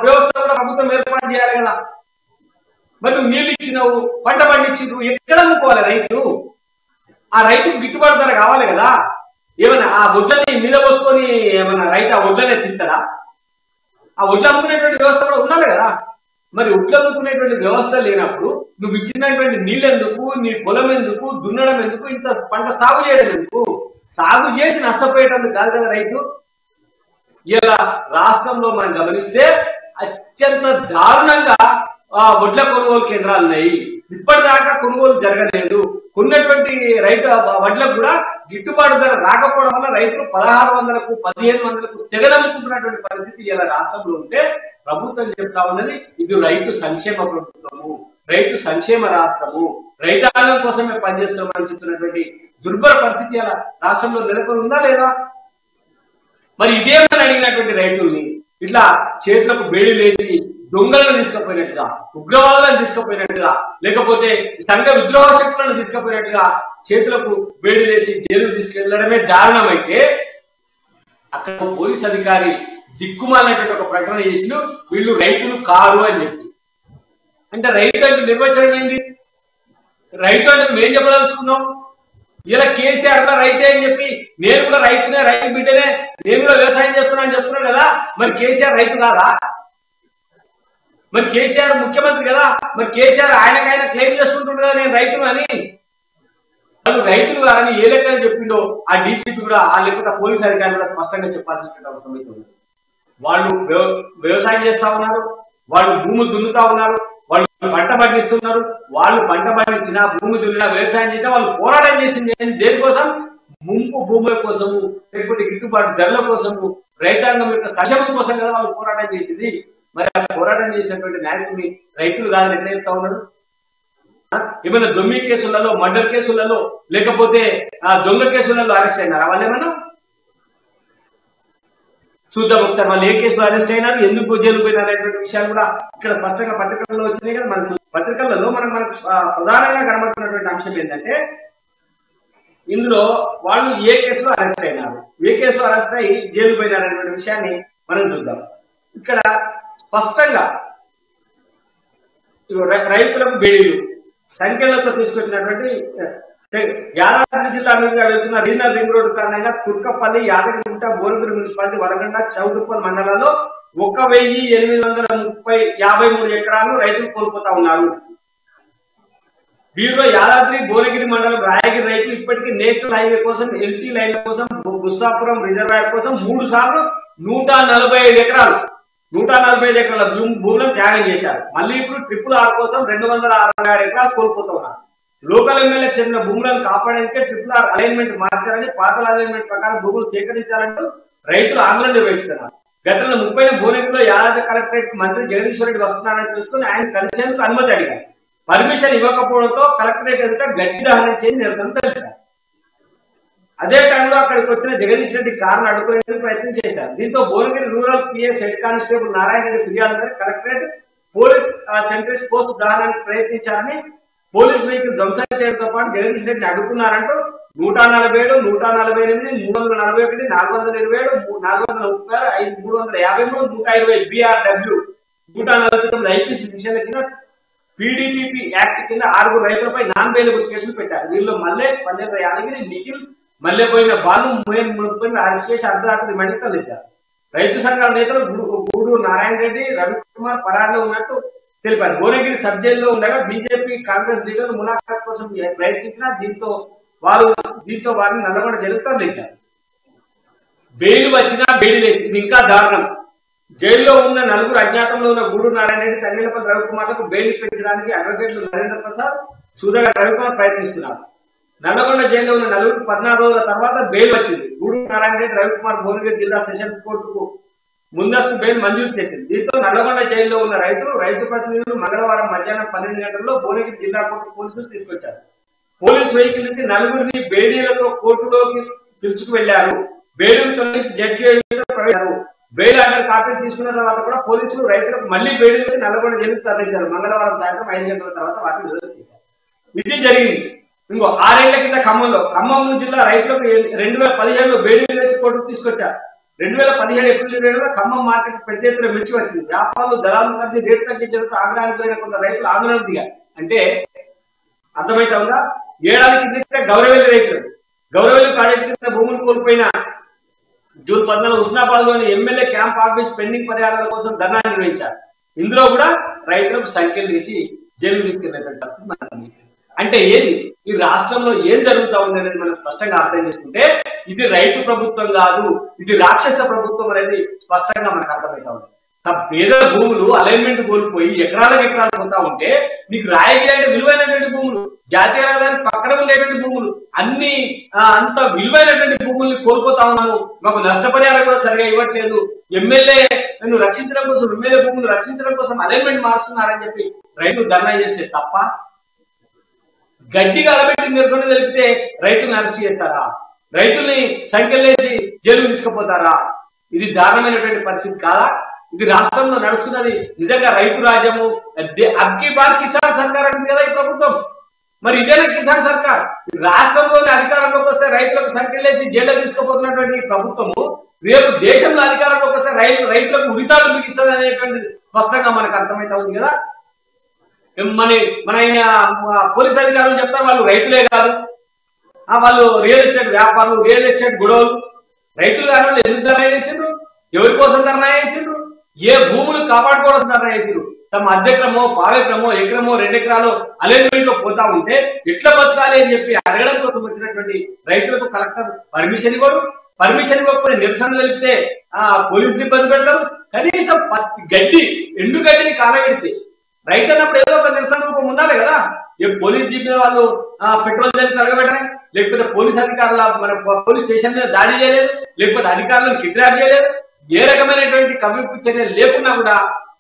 వ్యవస్థ కూడా ప్రభుత్వం ఏర్పాటు చేయాలి కదా. మరి నువ్వు నీళ్ళు ఇచ్చినావు, పంట పండించినావు, ఎక్కడ అమ్ముకోవాలి రైతు? ఆ రైతుకు గిట్టుబాటు ధర కావాలి కదా. ఏమన్నా ఆ వడ్లని మీద పోసుకొని ఏమన్నా రైతు ఆ వడ్లనే తింటాడా? ఆ వడ్లు అమ్ముకునేటువంటి వ్యవస్థ కూడా ఉండాలి కదా. మరి వడ్లు అమ్ముకునేటువంటి వ్యవస్థ లేనప్పుడు నువ్వు ఇచ్చినటువంటి నీళ్ళు ఎందుకు, నీ పొలం ఎందుకు, దున్నడం ఎందుకు, ఇంత పంట సాగు చేయడం ఎందుకు? సాగు చేసి నష్టపోయేటందుకు కాదు కదా రైతు. ఇలా రాష్ట్రంలో మనం గమనిస్తే అత్యంత దారుణంగా వడ్ల కొనుగోలు కేంద్రాలు ఉన్నాయి. ఇప్పటిదాకా కొనుగోలు జరగలేదు. కొన్నటువంటి రైతు వడ్లకు కూడా గిట్టుబాటు ధర రాకపోవడం వల్ల రైతులు 1600కు 1500కు తెగనమ్ముకుంటున్నటువంటి పరిస్థితి ఇలా రాష్ట్రంలో ఉంటే ప్రభుత్వం చెప్తా ఉన్నది ఇది రైతు సంక్షేమ ప్రభుత్వము, రైతు సంక్షేమ రాష్ట్రము, రైతాంగం కోసమే పనిచేస్తున్నామని చెప్తున్నటువంటి దుర్భర పరిస్థితి ఇలా రాష్ట్రంలో నెలకొని ఉందా లేదా? మరి ఇదేమని అడిగినటువంటి రైతుల్ని ఇట్లా చేతులకు బేడీలేసి దొంగలను తీసుకుపోయినట్టుగా, ఉగ్రవాదులను తీసుకుపోయినట్టుగా, లేకపోతే సంఘ విద్రోహ శక్తులను తీసుకుపోయినట్టుగా చేతులకు బేడీలేసి జైలు తీసుకెళ్లడమే దారుణమైతే అక్కడ పోలీస్ అధికారి దిక్కుమాలినటువంటి ఒక ప్రకటన చేసిన వీళ్ళు రైతులు కారు అని చెప్పి. అంటే రైతు అంటే నిర్వచనం ఏంటి? రైతు అంటే మేము చెప్పదలుచుకున్నాం. ఇలా కేసీఆర్ కూడా రైతే అని చెప్పి నేను కూడా రైతునే, రైతు బిడ్డనే, నేను కూడా వ్యవసాయం చేస్తున్నా అని చెప్తున్నాను కదా. మరి కేసీఆర్ రైతు కాదా? మరి కేసీఆర్ ముఖ్యమంత్రి కదా. మరి కేసీఆర్ ఆయనకైనా క్లెయిమ్ చేసుకుంటుండే కదా నేను రైతును అని. వాళ్ళు రైతులు కాదని ఏ లెక్కని చెప్పిండో ఆ డీసీపీ కూడా ఆ లేకపోతే పోలీస్ అధికారులు కూడా స్పష్టంగా చెప్పాల్సిన అవసరం అయితే ఉంది. వాళ్ళు వ్యవసాయం చేస్తా ఉన్నారు, వాళ్ళు భూమి దున్నుతా ఉన్నారు, వాళ్ళు పంట పండిస్తున్నారు. వాళ్ళు పంట పండించినా, భూమి దున్నినా, వ్యవసాయం చేసినా వాళ్ళు పోరాటం చేసింది దేనికోసం? ముంపు భూముల కోసము, లేకపోతే గిట్టుబాటు ధరల కోసము, రైతాంగం యొక్క సశక్తి కోసం కదా వాళ్ళు పోరాటం చేసింది. మరి ఆ పోరాటం చేసినటువంటి నాయకుడిని రైతులు కాదు నిర్ణయిస్తా ఉన్నారు. ఏమైనా దొమ్మి కేసులలో, మర్డర్ కేసులలో, లేకపోతే దొంగ కేసులలో అరెస్ట్ అయినారా వాళ్ళు? ఏమన్నా చూద్దాం ఒకసారి వాళ్ళు ఏ కేసులో అరెస్ట్ అయినారు, ఎందుకు జైలు పోయినారు అనేటువంటి విషయాలు కూడా ఇక్కడ స్పష్టంగా పత్రికల్లో వచ్చినాయి కదా. మన పత్రికలలో మనకు ప్రధానంగా కనబడుతున్నటువంటి అంశం ఏంటంటే ఇందులో వాళ్ళు ఏ కేసులో అరెస్ట్ అయినారు, ఏ కేసులో అరెస్ట్ అయ్యి జైలు పోయినారు అనేటువంటి విషయాన్ని మనం చూద్దాం. ఇక్కడ స్పష్టంగా రైతులకు బేడీలు సంఖ్యలతో తీసుకొచ్చినటువంటి యాదాద్రి జిల్లా మీదుగా వెళ్తున్న రీజనల్ రింగ్ రోడ్డు కారణంగా తుర్కపల్లి, యాదగిరిగుట్ట, బోరుగిరి మున్సిపాలిటీ, వరగండ, చౌటుప్పల్ మండలాల్లో 1853 ఎకరాలు రైతులు కోల్పోతా ఉన్నారు. వీరిలో యాదాద్రి, భువనగిరి మండలం, రాయగిరి రైతులు ఇప్పటికీ నేషనల్ హైవే కోసం, ఎల్టీ లైన్ల కోసం, బుస్సాపురం రిజర్వాయర్ కోసం 3 సార్లు 145 ఎకరాలు 145 ఎకరాల భూములను త్యాగం చేశారు. మళ్ళీ ఇప్పుడు RRR కోసం 266 ఎకరాలు కోల్పోతూ ఉన్నారు. లోకల్ ఎమ్మెల్యే చెందిన భూములను కాపాడడానికే RRR అలైన్మెంట్ మార్చాలని, పాత అలైన్మెంట్ ప్రకారం భూములు సేకరించాలంటూ రైతులు ఆందోళన నిర్వహిస్తున్నారు. గత 30న భువనగిరిలో యాదాద్రి కలెక్టరేట్ మంత్రి జగదీశ్వర్ రెడ్డి వస్తున్నారని తెలుసుకుని ఆయన కలిసేందుకు అనుమతి అడిగారు. పర్మిషన్ ఇవ్వకపోవడంతో కలెక్టరేట్ ఎదుట గట్టి దహనం చేసి నిరసన తెలిపారు. అదే టైంలో అక్కడికి వచ్చిన జగదీష్ రెడ్డి కారును అడ్డుకునేందుకు ప్రయత్నం చేశారు. దీంతో Bhuvanagiri rural PS head constable Narayana Reddy ఫిర్యాదు మేరకు కలెక్టరేట్ పోలీస్ సెంట్రీస్ పోస్ట్ దహనానికి ప్రయత్నించారని, పోలీస్ వెహికల్ ధ్వంసం చేయడంతో పాటు జగదీష్ రెడ్డిని అడ్డుకున్నారంటూ 147, 148, 341, 427, 436, 353, 120 BRW 149 ఐపీసీ సెక్షన్ల కింద పీడీపీపీ యాక్ట్ కింద 6 రైతులపై నాన్ బెయిలబుల్ కేసులు పెట్టారు. వీళ్ళు మల్లేష్, పల్లెల యాదగిరి, నిఖిల్, మల్లెపోయిన బాలు, ముయన్ మునుపైన అరెస్ట్ చేసి అర్ధరాత్రి మధ్య తరలించారు. రైతు సంఘాల నేతలు గూడూరు నారాయణ రెడ్డి, రవికుమార్ పరారులో ఉన్నట్టు తెలిపారు. భువనగిరి సబ్ జైల్లో ఉండగా బీజేపీ, కాంగ్రెస్ లీడర్లు ములాఖాత్ కోసం ప్రయత్నించినా దీంతో వారిని నల్లగొండ జైలు తరలించారు. బెయిల్ వచ్చినా బెయిలేసి ఇది ఇంకా దారుణం. జైల్లో ఉన్న 4 అజ్ఞాతంలో ఉన్న గూడూరు నారాయణ రెడ్డి, తన్నేలపల్లి రవికుమార్లకు బెయిల్ పెంచడానికి అడ్వకేట్లు నరేంద్ర ప్రసాద్, సుధాకర్ రవికుమార్ ప్రయత్నిస్తున్నారు. నల్లగొండ జైల్లో ఉన్న 14 రోజుల తర్వాత బెయిల్ వచ్చింది. గూడూరు నారాయణ రెడ్డి, రవికుమార్ భువనగిరి జిల్లా సెషన్స్ కోర్టుకు ముందస్తు బెయిల్ మంజూరు చేసింది. దీంతో నల్లగొండ జైల్లో ఉన్న రైతు ప్రతినిధులు మంగళవారం మధ్యాహ్నం 12 గంటల్లో భువనగిరి జిల్లా కోర్టు పోలీసులు తీసుకొచ్చారు. పోలీస్ వెహికల్ నుంచి 4గురిని బేడీలతో కోర్టులోకి పిలుచుకు వెళ్లారు. బేడీలతో నుంచి జడ్జి ప్రవేశారు. బెయిల్ ఆర్డర్ కాపీ తీసుకున్న తర్వాత కూడా పోలీసులు రైతులకు మళ్లీ బెయిల్ వచ్చి నల్లగొండ జైలుకు తరలించారు. మంగళవారం సాయంత్రం 5 గంటల తర్వాత వాటిని విడుదల చేశారు. ఇది జరిగింది. ఇంకో 6 ఏళ్ల కింద ఖమ్మం జిల్లా రైతులకు 2015లో బెయిల్ వేసి కోర్టుకు తీసుకొచ్చారు. 2017 ఏప్రిల్ 7న ఖమ్మం మార్కెట్ పెద్ద ఎత్తున మిర్చి వచ్చింది. వ్యాపారులు దళాలను కలిసి రేటు తగ్గించడంతో ఆగ్రహానికి పోయిన కొంత రైతులు ఆందోళన దిగారు. అంటే అర్థమైతే ఉందా? ఏడాది కింద గౌరవెల్లి రైతులు ప్రాజెక్టు కింద భూములు కోల్పోయిన జూన్ 14 హుస్నాబాద్ లోని ఎమ్మెల్యే క్యాంప్ ఆఫీస్ పెండింగ్ పరిహారాల కోసం ధర్నా నిర్వహించారు. ఇందులో కూడా రైతులకు సంఖ్యలు వేసి జైలు తీసుకెళ్ళినటువంటి అంటే ఏది ఈ రాష్ట్రంలో ఏం జరుగుతా ఉంది అనేది మనం స్పష్టంగా అర్థం చేసుకుంటే ఇది రైతు ప్రభుత్వం కాదు, ఇది రాక్షస ప్రభుత్వం అనేది స్పష్టంగా మనకు అర్థమవుతా ఉంది. పేద భూములు అలైన్మెంట్ కోల్పోయి ఎకరాలకు పోతా ఉంటే నీకు రాయగిరి అంటే విలువైనటువంటి భూములు, జాతీయ రహదారికి పక్కన ఉండేటువంటి భూములు అన్ని అంత విలువైనటువంటి భూముల్ని కోల్పోతా ఉన్నాను, మాకు నష్టపరిహారం కూడా సరిగా ఇవ్వట్లేదు, ఎమ్మెల్యే నన్ను రక్షించడం కోసం ఎమ్మెల్యే భూములు రక్షించడం కోసం అలైన్మెంట్ మారుస్తున్నారని చెప్పి రైతులు ధర్నా చేస్తే తప్ప గడ్డిగా అలబెట్టి నిరసన తెలిపితే రైతులను అరెస్ట్ చేస్తారా, రైతుల్ని సంఖ్యలేసి జైలు తీసుకుపోతారా? ఇది దారుణమైనటువంటి పరిస్థితి కాదా? ఇది రాష్ట్రంలో నడుస్తున్నది నిజంగా రైతు రాజ్యము. అబ్కి బార్ కిసాన్ సర్కార్ అంటే కదా ఈ ప్రభుత్వం. మరి ఇదేనా కిసాన్ సర్కార్? రాష్ట్రంలోని అధికారంలోకి వస్తే రైతులకు సంఖ్యలేసి జైలు తీసుకుపోతున్నటువంటి ప్రభుత్వము రేపు దేశంలో అధికారంలోకి వస్తే రైతులకు ఉరితాలు బిగిస్తుంది అనేటువంటి స్పష్టంగా మనకు అర్థమైతా ఉంది కదా. మన పోలీస్ అధికారులు చెప్తారు వాళ్ళు రైతులే కాదు, వాళ్ళు రియల్ ఎస్టేట్ వ్యాపారులు, రియల్ ఎస్టేట్ గొడవలు. రైతులు కాని వాళ్ళు ఎందుకు ధర్నా చేసిండ్రు? ఎవరి కోసం ధర్నా చేసిండ్రు? ఏ భూములు కాపాడుకోవాల్సిన ధర్నా చేసిండ్రు? తమ అద్దెక్రమో, పావెక్రమో, ఎకరమో, 2 ఎకరాలు అలైన్మెంట్ లో పోతా ఉంటే ఎట్లా బతకాలి అని చెప్పి అడగడం కోసం వచ్చినటువంటి రైతులకు కలెక్టర్ పర్మిషన్ ఇవ్వరు. పర్మిషన్ ఇవ్వకపోతే నిరసన తెలిపితే పోలీసులు ఇబ్బంది పెడతారు. కనీసం గడ్డి ఎండు గడ్డిని కాలగెడితే రైతు అన్నప్పుడు ఏదో ఒక నిరసన రూపం ఉండాలి కదా. పోలీస్ జీప్ వాళ్ళు పెట్రోల్ జల్లి తరగబెట్టడం, లేకపోతే పోలీస్ అధికారుల మన పోలీస్ స్టేషన్ మీద దాడి చేయలేదు, లేకపోతే అధికారులను కిడ్నాప్ చేయలేదు. ఏ రకమైనటువంటి కవ్వింపు చర్యలు లేకున్నా కూడా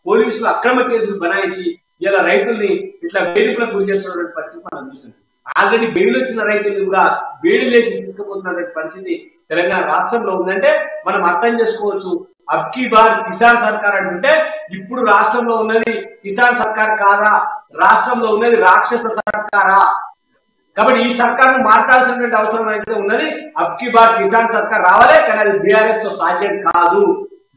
పోలీసులు అక్రమ కేసులు బనాయించి ఇలా రైతుల్ని ఇట్లా వేడుకలకు గురి చేస్తున్నటువంటి పరిస్థితి మనం చూస్తుంది. ఆల్రెడీ బెయిల్ వచ్చిన రైతులు కూడా బెయిల్ లేసి తీసుకుపోతున్నటువంటి పరిస్థితి తెలంగాణ రాష్ట్రంలో ఉందంటే మనం అర్థం చేసుకోవచ్చు. అబ్కి బార్ కిసాన్ సర్కార్ అంటే ఇప్పుడు రాష్ట్రంలో ఉన్నది కిసాన్ సర్కార్ కాదా, రాష్ట్రంలో ఉన్నది రాక్షస సర్కారా? కాబట్టి ఈ సర్కార్ను మార్చాల్సినటువంటి అవసరం అయితే ఉన్నది. అబ్కి బార్ కిసాన్ సర్కార్ రావాలి, కానీ అది బీఆర్ఎస్ తో సాధ్యం కాదు.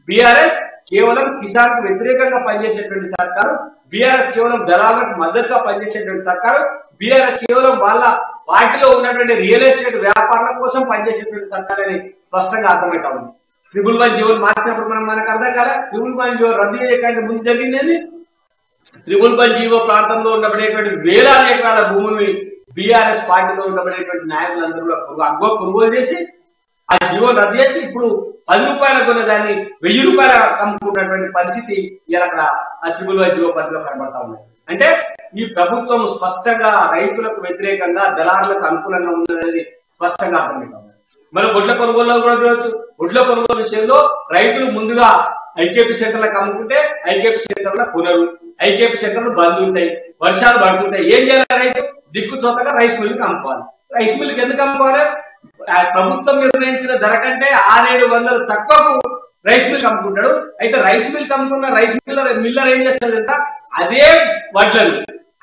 బీఆర్ఎస్ కేవలం కిసాన్ కు వ్యతిరేకంగా పనిచేసేటువంటి సర్కారు, బీఆర్ఎస్ కేవలం దళాలకు మద్దతుగా పనిచేసేటువంటి సర్కారు, బీఆర్ఎస్ కేవలం వాళ్ళ పార్టీలో ఉన్నటువంటి రియల్ ఎస్టేట్ వ్యాపారాల కోసం పనిచేసేటువంటి సర్కార్ అని స్పష్టంగా అర్థమవుతా ఉంది. 111 జీవోలు మార్చినప్పుడు మనకు అర్థం కాలే. 111 జీవో రద్దు చేయకంటే ముందు జరిగింది 111 జీవో ప్రాంతంలో ఉండబడేటువంటి వేలాది ఎకరాల భూముల్ని బీఆర్ఎస్ పార్టీలో ఉండబడేటువంటి నాయకులందరూ కొనుగోలు చేసి ఆ జీవో రద్దు చేసి ఇప్పుడు 10 రూపాయలకు కొన్న దాన్ని 1000 రూపాయలు అమ్ముకున్నటువంటి పరిస్థితి ఇలా అక్కడ ఆ 111 జీవో పరిధిలో కనబడతా ఉంది. అంటే ఈ ప్రభుత్వం స్పష్టంగా రైతులకు వ్యతిరేకంగా దళారులకు అనుకూలంగా ఉందనేది స్పష్టంగా అర్థమవుతుంది. మనం ఒడ్ల కొనుగోలు కూడా చూడవచ్చు. ఒడ్ల కొనుగోలు విషయంలో రైతులు ముందుగా ఐకేపీ సెంటర్లకు అమ్ముకుంటే ఐకేపీ సెంటర్లో కొనరు, ఐకేపీ సెంటర్లు బంద్ ఉంటాయి, వర్షాలు పడుతుంటాయి. ఏం చేయాలి? రైతు దిక్కు చోతగా రైస్ మిల్కి అమ్ముకోవాలి. రైస్ మిల్కి ఎందుకు అమ్ముకోవాలి? ప్రభుత్వం నిర్ణయించిన ధర కంటే 600-700 తక్కువకు రైస్ మిల్క్ అమ్ముకుంటాడు. అయితే రైస్ మిల్క్ అమ్ముకున్న రైస్ మిల్లర్ ఏం చేస్తాడంట, అదే వడ్లను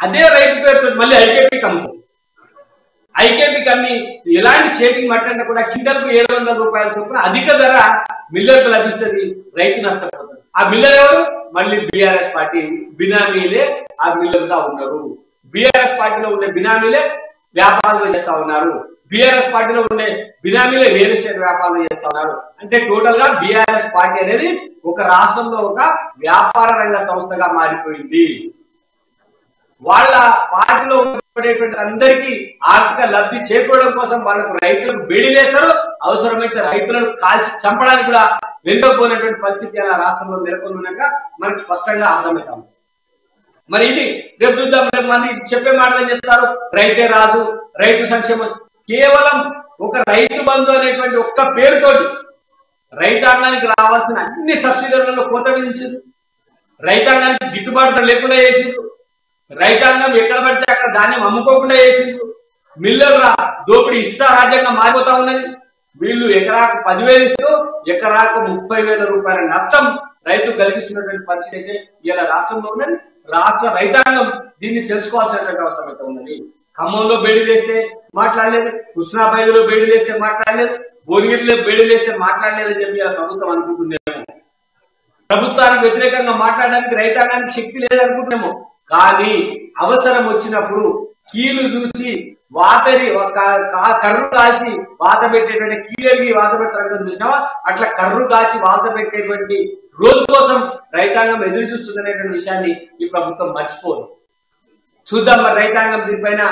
అదే రైతు పేరుతో మళ్ళీ ఐకేపీకి అమ్ముతుంది. ఐకేపీకి అమ్మి ఎలాంటి చేతికి మట్టంటే కూడా కింటల్కు 700 రూపాయల చొప్పున అధిక ధర మిల్లర్కు లభిస్తుంది, రైతు నష్టపోతాడు. ఆ మిల్లర్ ఎవరు? మళ్ళీ బీఆర్ఎస్ పార్టీ బినామీలే ఆ మిల్లర్గా ఉన్నారు. బీఆర్ఎస్ పార్టీలో ఉండే బినామీలే వ్యాపారాలు చేస్తా ఉన్నారు. బీఆర్ఎస్ పార్టీలో ఉండే బినామీలే రియల్ ఎస్టేట్ వ్యాపారాలు చేస్తా ఉన్నారు. అంటే టోటల్ గా బీఆర్ఎస్ పార్టీ అనేది ఒక రాష్ట్రంలో ఒక వ్యాపార రంగ సంస్థగా మారిపోయింది. వాళ్ళ పార్టీలో ఉండేటువంటి అందరికీ ఆర్థిక లబ్ధి చేకూరడం కోసం వాళ్ళకు రైతులకు బేడీలేస్తారు, అవసరమైతే రైతులను కాల్చి చంపడానికి కూడా వెనుకపోయినటువంటి పరిస్థితి అలా రాష్ట్రంలో నెలకొన్నాక మనకు స్పష్టంగా అర్థమవుతాం. మరి ఇది రేపు చూద్దాం. రేపు మంది చెప్పే మాటలు చెప్తారు, రైతే రాదు, రైతు సంక్షేమం. కేవలం ఒక రైతు బంధు అనేటువంటి ఒక్క పేరుతోటి రైతాంగానికి రావాల్సిన అన్ని సబ్సిడీలలో కోత విధించింది, రైతాంగానికి గిట్టుబాటు లేకుండా చేసిండ్రు, రైతాంగం ఎక్కడ పడితే అక్కడ ధాన్యం అమ్ముకోకుండా చేసిండ్రు, మిల్లర్ల దోపిడీ ఇష్టారాజ్యంగా మారిపోతా ఉన్నది. వీళ్ళు ఎకరాకు 10,000 ఇస్తూ ఎకరాకు 30,000 రూపాయల నష్టం రైతు కలిగిస్తున్నటువంటి పరిస్థితి అయితే ఇలా రాష్ట్రంలో ఉన్నది. రాష్ట్ర రైతాంగం దీన్ని తెలుసుకోవాల్సినటువంటి అవసరం అయితే ఉన్నది. ఖమ్మంలో బేడీ వేస్తే మాట్లాడలేదు, కృష్ణాబాయిలో బేడీ వేస్తే మాట్లాడలేదు, భువనగిరిలో బేడీ వేస్తే మాట్లాడలేదు అని చెప్పి ప్రభుత్వం అనుకుంటుందేమో. ప్రభుత్వానికి వ్యతిరేకంగా మాట్లాడడానికి రైతాంగానికి శక్తి లేదనుకుంటున్నామో. కానీ అవసరం వచ్చినప్పుడు కీలు చూసి వాతరి కర్రు కాల్చి వాత పెట్టేటువంటి కీలకి వాత పెట్టడం చూసినావా అట్లా కర్రు కాల్చి వాత పెట్టేటువంటి రోజు కోసం రైతాంగం ఎదురు చూస్తుందనేటువంటి విషయాన్ని ఈ ప్రభుత్వం మర్చిపోదు. చూద్దాం మరి రైతాంగం దీనిపైన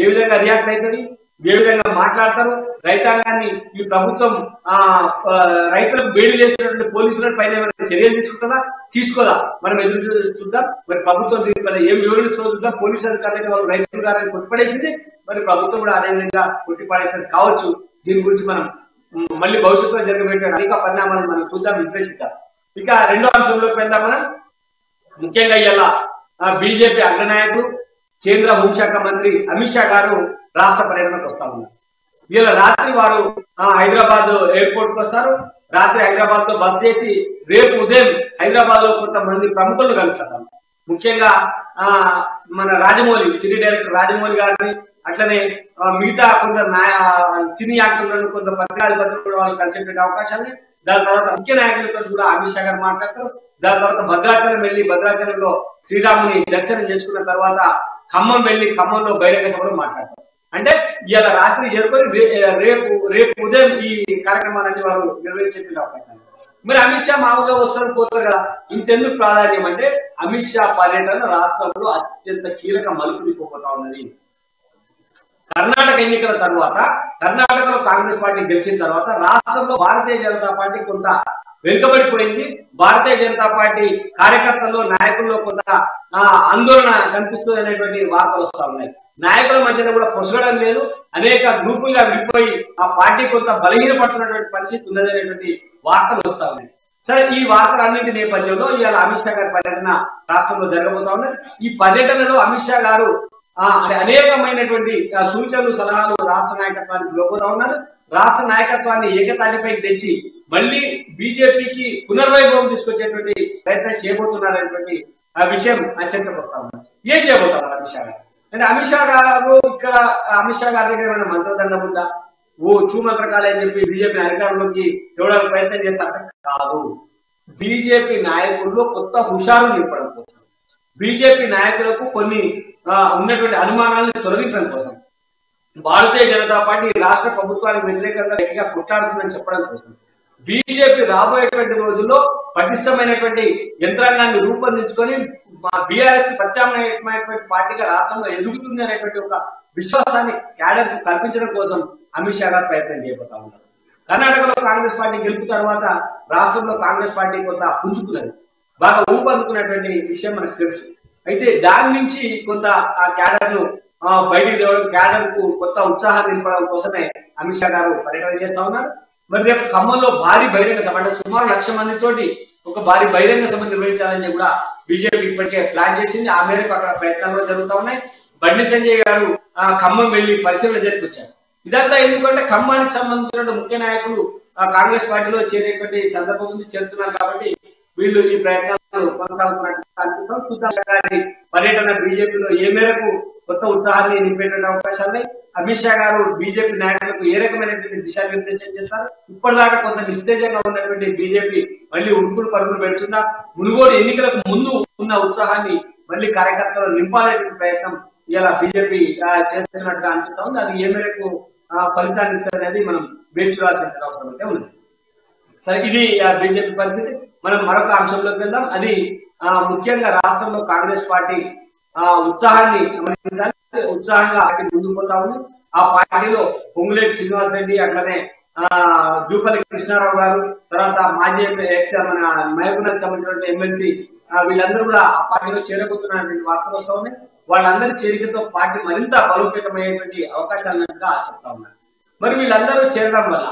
ఏ విధంగా రియాక్ట్ అవుతుంది, ఏ విధంగా మాట్లాడతారు. రైతాంగాన్ని ఈ ప్రభుత్వం రైతులకు బేడి చేసినటువంటి పోలీసుల పైన ఏమైనా చర్యలు తీసుకుంటుందా, తీసుకోదా మనం ఎదురు చూద్దాం. మరి ప్రభుత్వం దీనిపైన ఏం వివరిస్తుందో చూద్దాం. పోలీసు అధికారులకి వాళ్ళు రైతుల గారిని కొట్టిపడేసింది, మరి ప్రభుత్వం కూడా అదే విధంగా కొట్టిపడేసేది కావచ్చు. దీని గురించి మనం మళ్ళీ భవిష్యత్తులో జరగబెట్టే అనేక పరిణామాలను మనం చూద్దాం, విశ్లేషిద్దాం. ఇక రెండో అంశంలోకి వెళ్దాం. మనం ముఖ్యంగా ఇలా బీజేపీ అగ్రనాయకుడు కేంద్ర హోంశాఖ మంత్రి అమిత్ షా గారు రాష్ట్ర పర్యటనకు వస్తా ఉన్నారు. ఇలా రాత్రి వారు హైదరాబాద్ ఎయిర్పోర్ట్ కు వస్తారు. రాత్రి హైదరాబాద్ లో బస్ చేసి రేపు ఉదయం హైదరాబాద్ లో కొంతమంది ప్రముఖులు కలుస్తారు. ముఖ్యంగా మన రాజమౌళి, సినీ డైరెక్టర్ రాజమౌళి గారిని, అట్లనే మిగతా కొందరు సినీ యాక్టర్లను, కొంత పత్రికాధిపతులు కూడా వాళ్ళు కలిసేటువంటి అవకాశాన్ని. దాని తర్వాత ముఖ్య నాయకులతో కూడా అమిత్ షా గారు మాట్లాడతారు. దాని తర్వాత భద్రాచలం వెళ్లి భద్రాచలంలో శ్రీరాముని దర్శనం చేసుకున్న తర్వాత ఖమ్మం వెళ్లి ఖమ్మంలో బహిరంగ సభలో మాట్లాడతారు. అంటే ఇలా రాత్రి చేరుకొని రేపు ఉదయం ఈ కార్యక్రమాన్ని వారు నిర్వహించేటువంటి అవకాశం. మరి అమిత్ షా మామూలుగా వస్తారు పోతారు కదా, ఇంతెందుకు ప్రాధాన్యం అంటే అమిత్ షా పర్యటన రాష్ట్రంలో అత్యంత కీలక మలుపు తిప్పబోతా ఉన్నది. కర్ణాటక ఎన్నికల తర్వాత, కర్ణాటకలో కాంగ్రెస్ పార్టీ గెలిచిన తర్వాత రాష్ట్రంలో భారతీయ జనతా పార్టీ కొంత వెనుకబడిపోయింది. భారతీయ జనతా పార్టీ కార్యకర్తల్లో, నాయకుల్లో కొంత ఆందోళన కనిపిస్తుంది అనేటువంటి వార్తలు వస్తా ఉన్నాయి. నాయకుల మధ్యలో కూడా పొసగడం లేదు, అనేక గ్రూపులుగా విడిపోయి ఆ పార్టీ కొంత బలహీనపడుతున్నటువంటి పరిస్థితి ఉన్నది అనేటువంటి వార్తలు వస్తా ఉన్నాయి. సరే, ఈ వార్తలన్నింటి నేపథ్యంలో ఇవాళ అమిత్ షా గారి పర్యటన రాష్ట్రంలో జరగబోతా ఉన్నది. ఈ పర్యటనలో అమిత్ షా గారు అనేకమైనటువంటి సూచనలు, సలహాలు రాష్ట్ర నాయకత్వానికి ఇవ్వబోతా ఉన్నారు. రాష్ట్ర నాయకత్వాన్ని ఏకతాటిపైకి తెచ్చి మళ్ళీ బీజేపీకి పునర్వైభవం తీసుకొచ్చేటువంటి ప్రయత్నం చేయబోతున్నారనేటువంటి విషయం చర్చకు వస్తా ఉన్నారు. ఏం చేయబోతా ఉన్నారు అమిత్ షా గారు అంటే, అమిత్ షా గారు ఇక్కడ అమిత్ షా గారి దగ్గర ఏమైనా మంత్రదండం ఉందా, చూమంత్రకాలు అని చెప్పి బీజేపీ అధికారంలోకి ఇవ్వడానికి ప్రయత్నం చేస్తారంటే కాదు. బీజేపీ నాయకుల్లో కొత్త హుషారు నింపడం కోసం, బీజేపీ నాయకులకు కొన్ని ఉన్నటువంటి అనుమానాలను తొలగించడం కోసం, భారతీయ జనతా పార్టీ రాష్ట్ర ప్రభుత్వానికి వ్యతిరేకంగా గట్టిగా కొట్లాడుతుందని చెప్పడం కోసం, బీజేపీ రాబోయేటువంటి రోజుల్లో పటిష్టమైనటువంటి యంత్రాంగాన్ని రూపొందించుకొని బీఆర్ఎస్ కి ప్రత్యామ్నాయమైనటువంటి పార్టీగా రాష్ట్రంలో ఎదుగుతుంది అనేటువంటి ఒక విశ్వాసాన్ని క్యాడర్ కు కల్పించడం కోసం అమిత్ షా గారు ప్రయత్నం చేయబోతా ఉన్నారు. కర్ణాటకలో కాంగ్రెస్ పార్టీ గెలుపు తర్వాత రాష్ట్రంలో కాంగ్రెస్ పార్టీ కొంత పుంజుకున్నది, బాగా ఊపందుకున్నటువంటి విషయం మనకు తెలుసు. అయితే దాని నుంచి కొంత ఆ క్యాడర్ ను బయటికి తేవడం, క్యాడర్ కు కొత్త ఉత్సాహాన్ని నింపడం కోసమే అమిత్ షా గారు పర్యటన చేస్తా ఉన్నారు. మరి రేపు ఖమ్మంలో భారీ బహిరంగ సభ, అంటే సుమారు 1,00,000 మందితోటి ఒక భారీ బహిరంగ సభ నిర్వహించాలని కూడా బీజేపీ ఇప్పటికే ప్లాన్ చేసింది. ఆ మేరకు అక్కడ ప్రయత్నాలు జరుగుతూ ఉన్నాయి. బండి సంజయ్ గారు ఖమ్మం వెళ్లి పరిశీలన జరిపించారు. ఇదంతా ఎందుకంటే ఖమ్మానికి సంబంధించిన ముఖ్య నాయకులు కాంగ్రెస్ పార్టీలో చేరేటువంటి సందర్భం ఉంది, చేరుతున్నారు. కాబట్టి వీళ్ళు ఈ ప్రయత్నాలు కొనసాగుతున్నట్టు పర్యటన బీజేపీలో ఏ మేరకు కొత్త ఉత్సాహాన్ని నింపేటువంటి అవకాశాలు ఉన్నాయి. అమిత్ షా గారు బీజేపీ నాయకులకు ఏ రకమైనటువంటి దిశానిర్దేశం చేస్తారు. ఇప్పటిదాకా కొంత నిస్తేజంగా ఉన్నటువంటి బీజేపీ మళ్ళీ ఉడుకులు పరుగులు పెడుతుందా, మునుగోడు ఎన్నికలకు ముందు ఉన్న ఉత్సాహాన్ని మళ్ళీ కార్యకర్తలు నింపాలనేటువంటి ప్రయత్నం ఇలా బీజేపీ చేస్తున్నట్టుగా అనిపిస్తా ఉంది. అది ఏ మేరకు ఫలితాన్ని ఇస్తుంది అనేది మనం వేచి చూడాల్సిన అవసరం అయితే ఉంది. సరే, ఇది బీజేపీ పరిస్థితి. మనం మరొక అంశంలోకి వెళ్దాం. అది ముఖ్యంగా రాష్ట్రంలో కాంగ్రెస్ పార్టీ ఉత్సాహాన్ని గమనించాలి. ఉత్సాహంగా ముందుకు పోతా ఉంది. ఆ పార్టీలో పొంగులేటి శ్రీనివాస్ రెడ్డి, అట్లనే జూపల్లి కృష్ణారావు గారు, తర్వాత మాజీ మన మహబూబ్నగర్ సంబంధించిన ఎమ్మెల్సీ, వీళ్ళందరూ కూడా ఆ పార్టీలో చేరబోతున్నటువంటి వార్తలు వస్తూ ఉన్నాయి. వాళ్ళందరి చేరికతో పార్టీ మరింత బలోపేతమయ్యేటువంటి అవకాశాలు చెప్తా ఉన్నారు. మరి వీళ్ళందరూ చేరడం వల్ల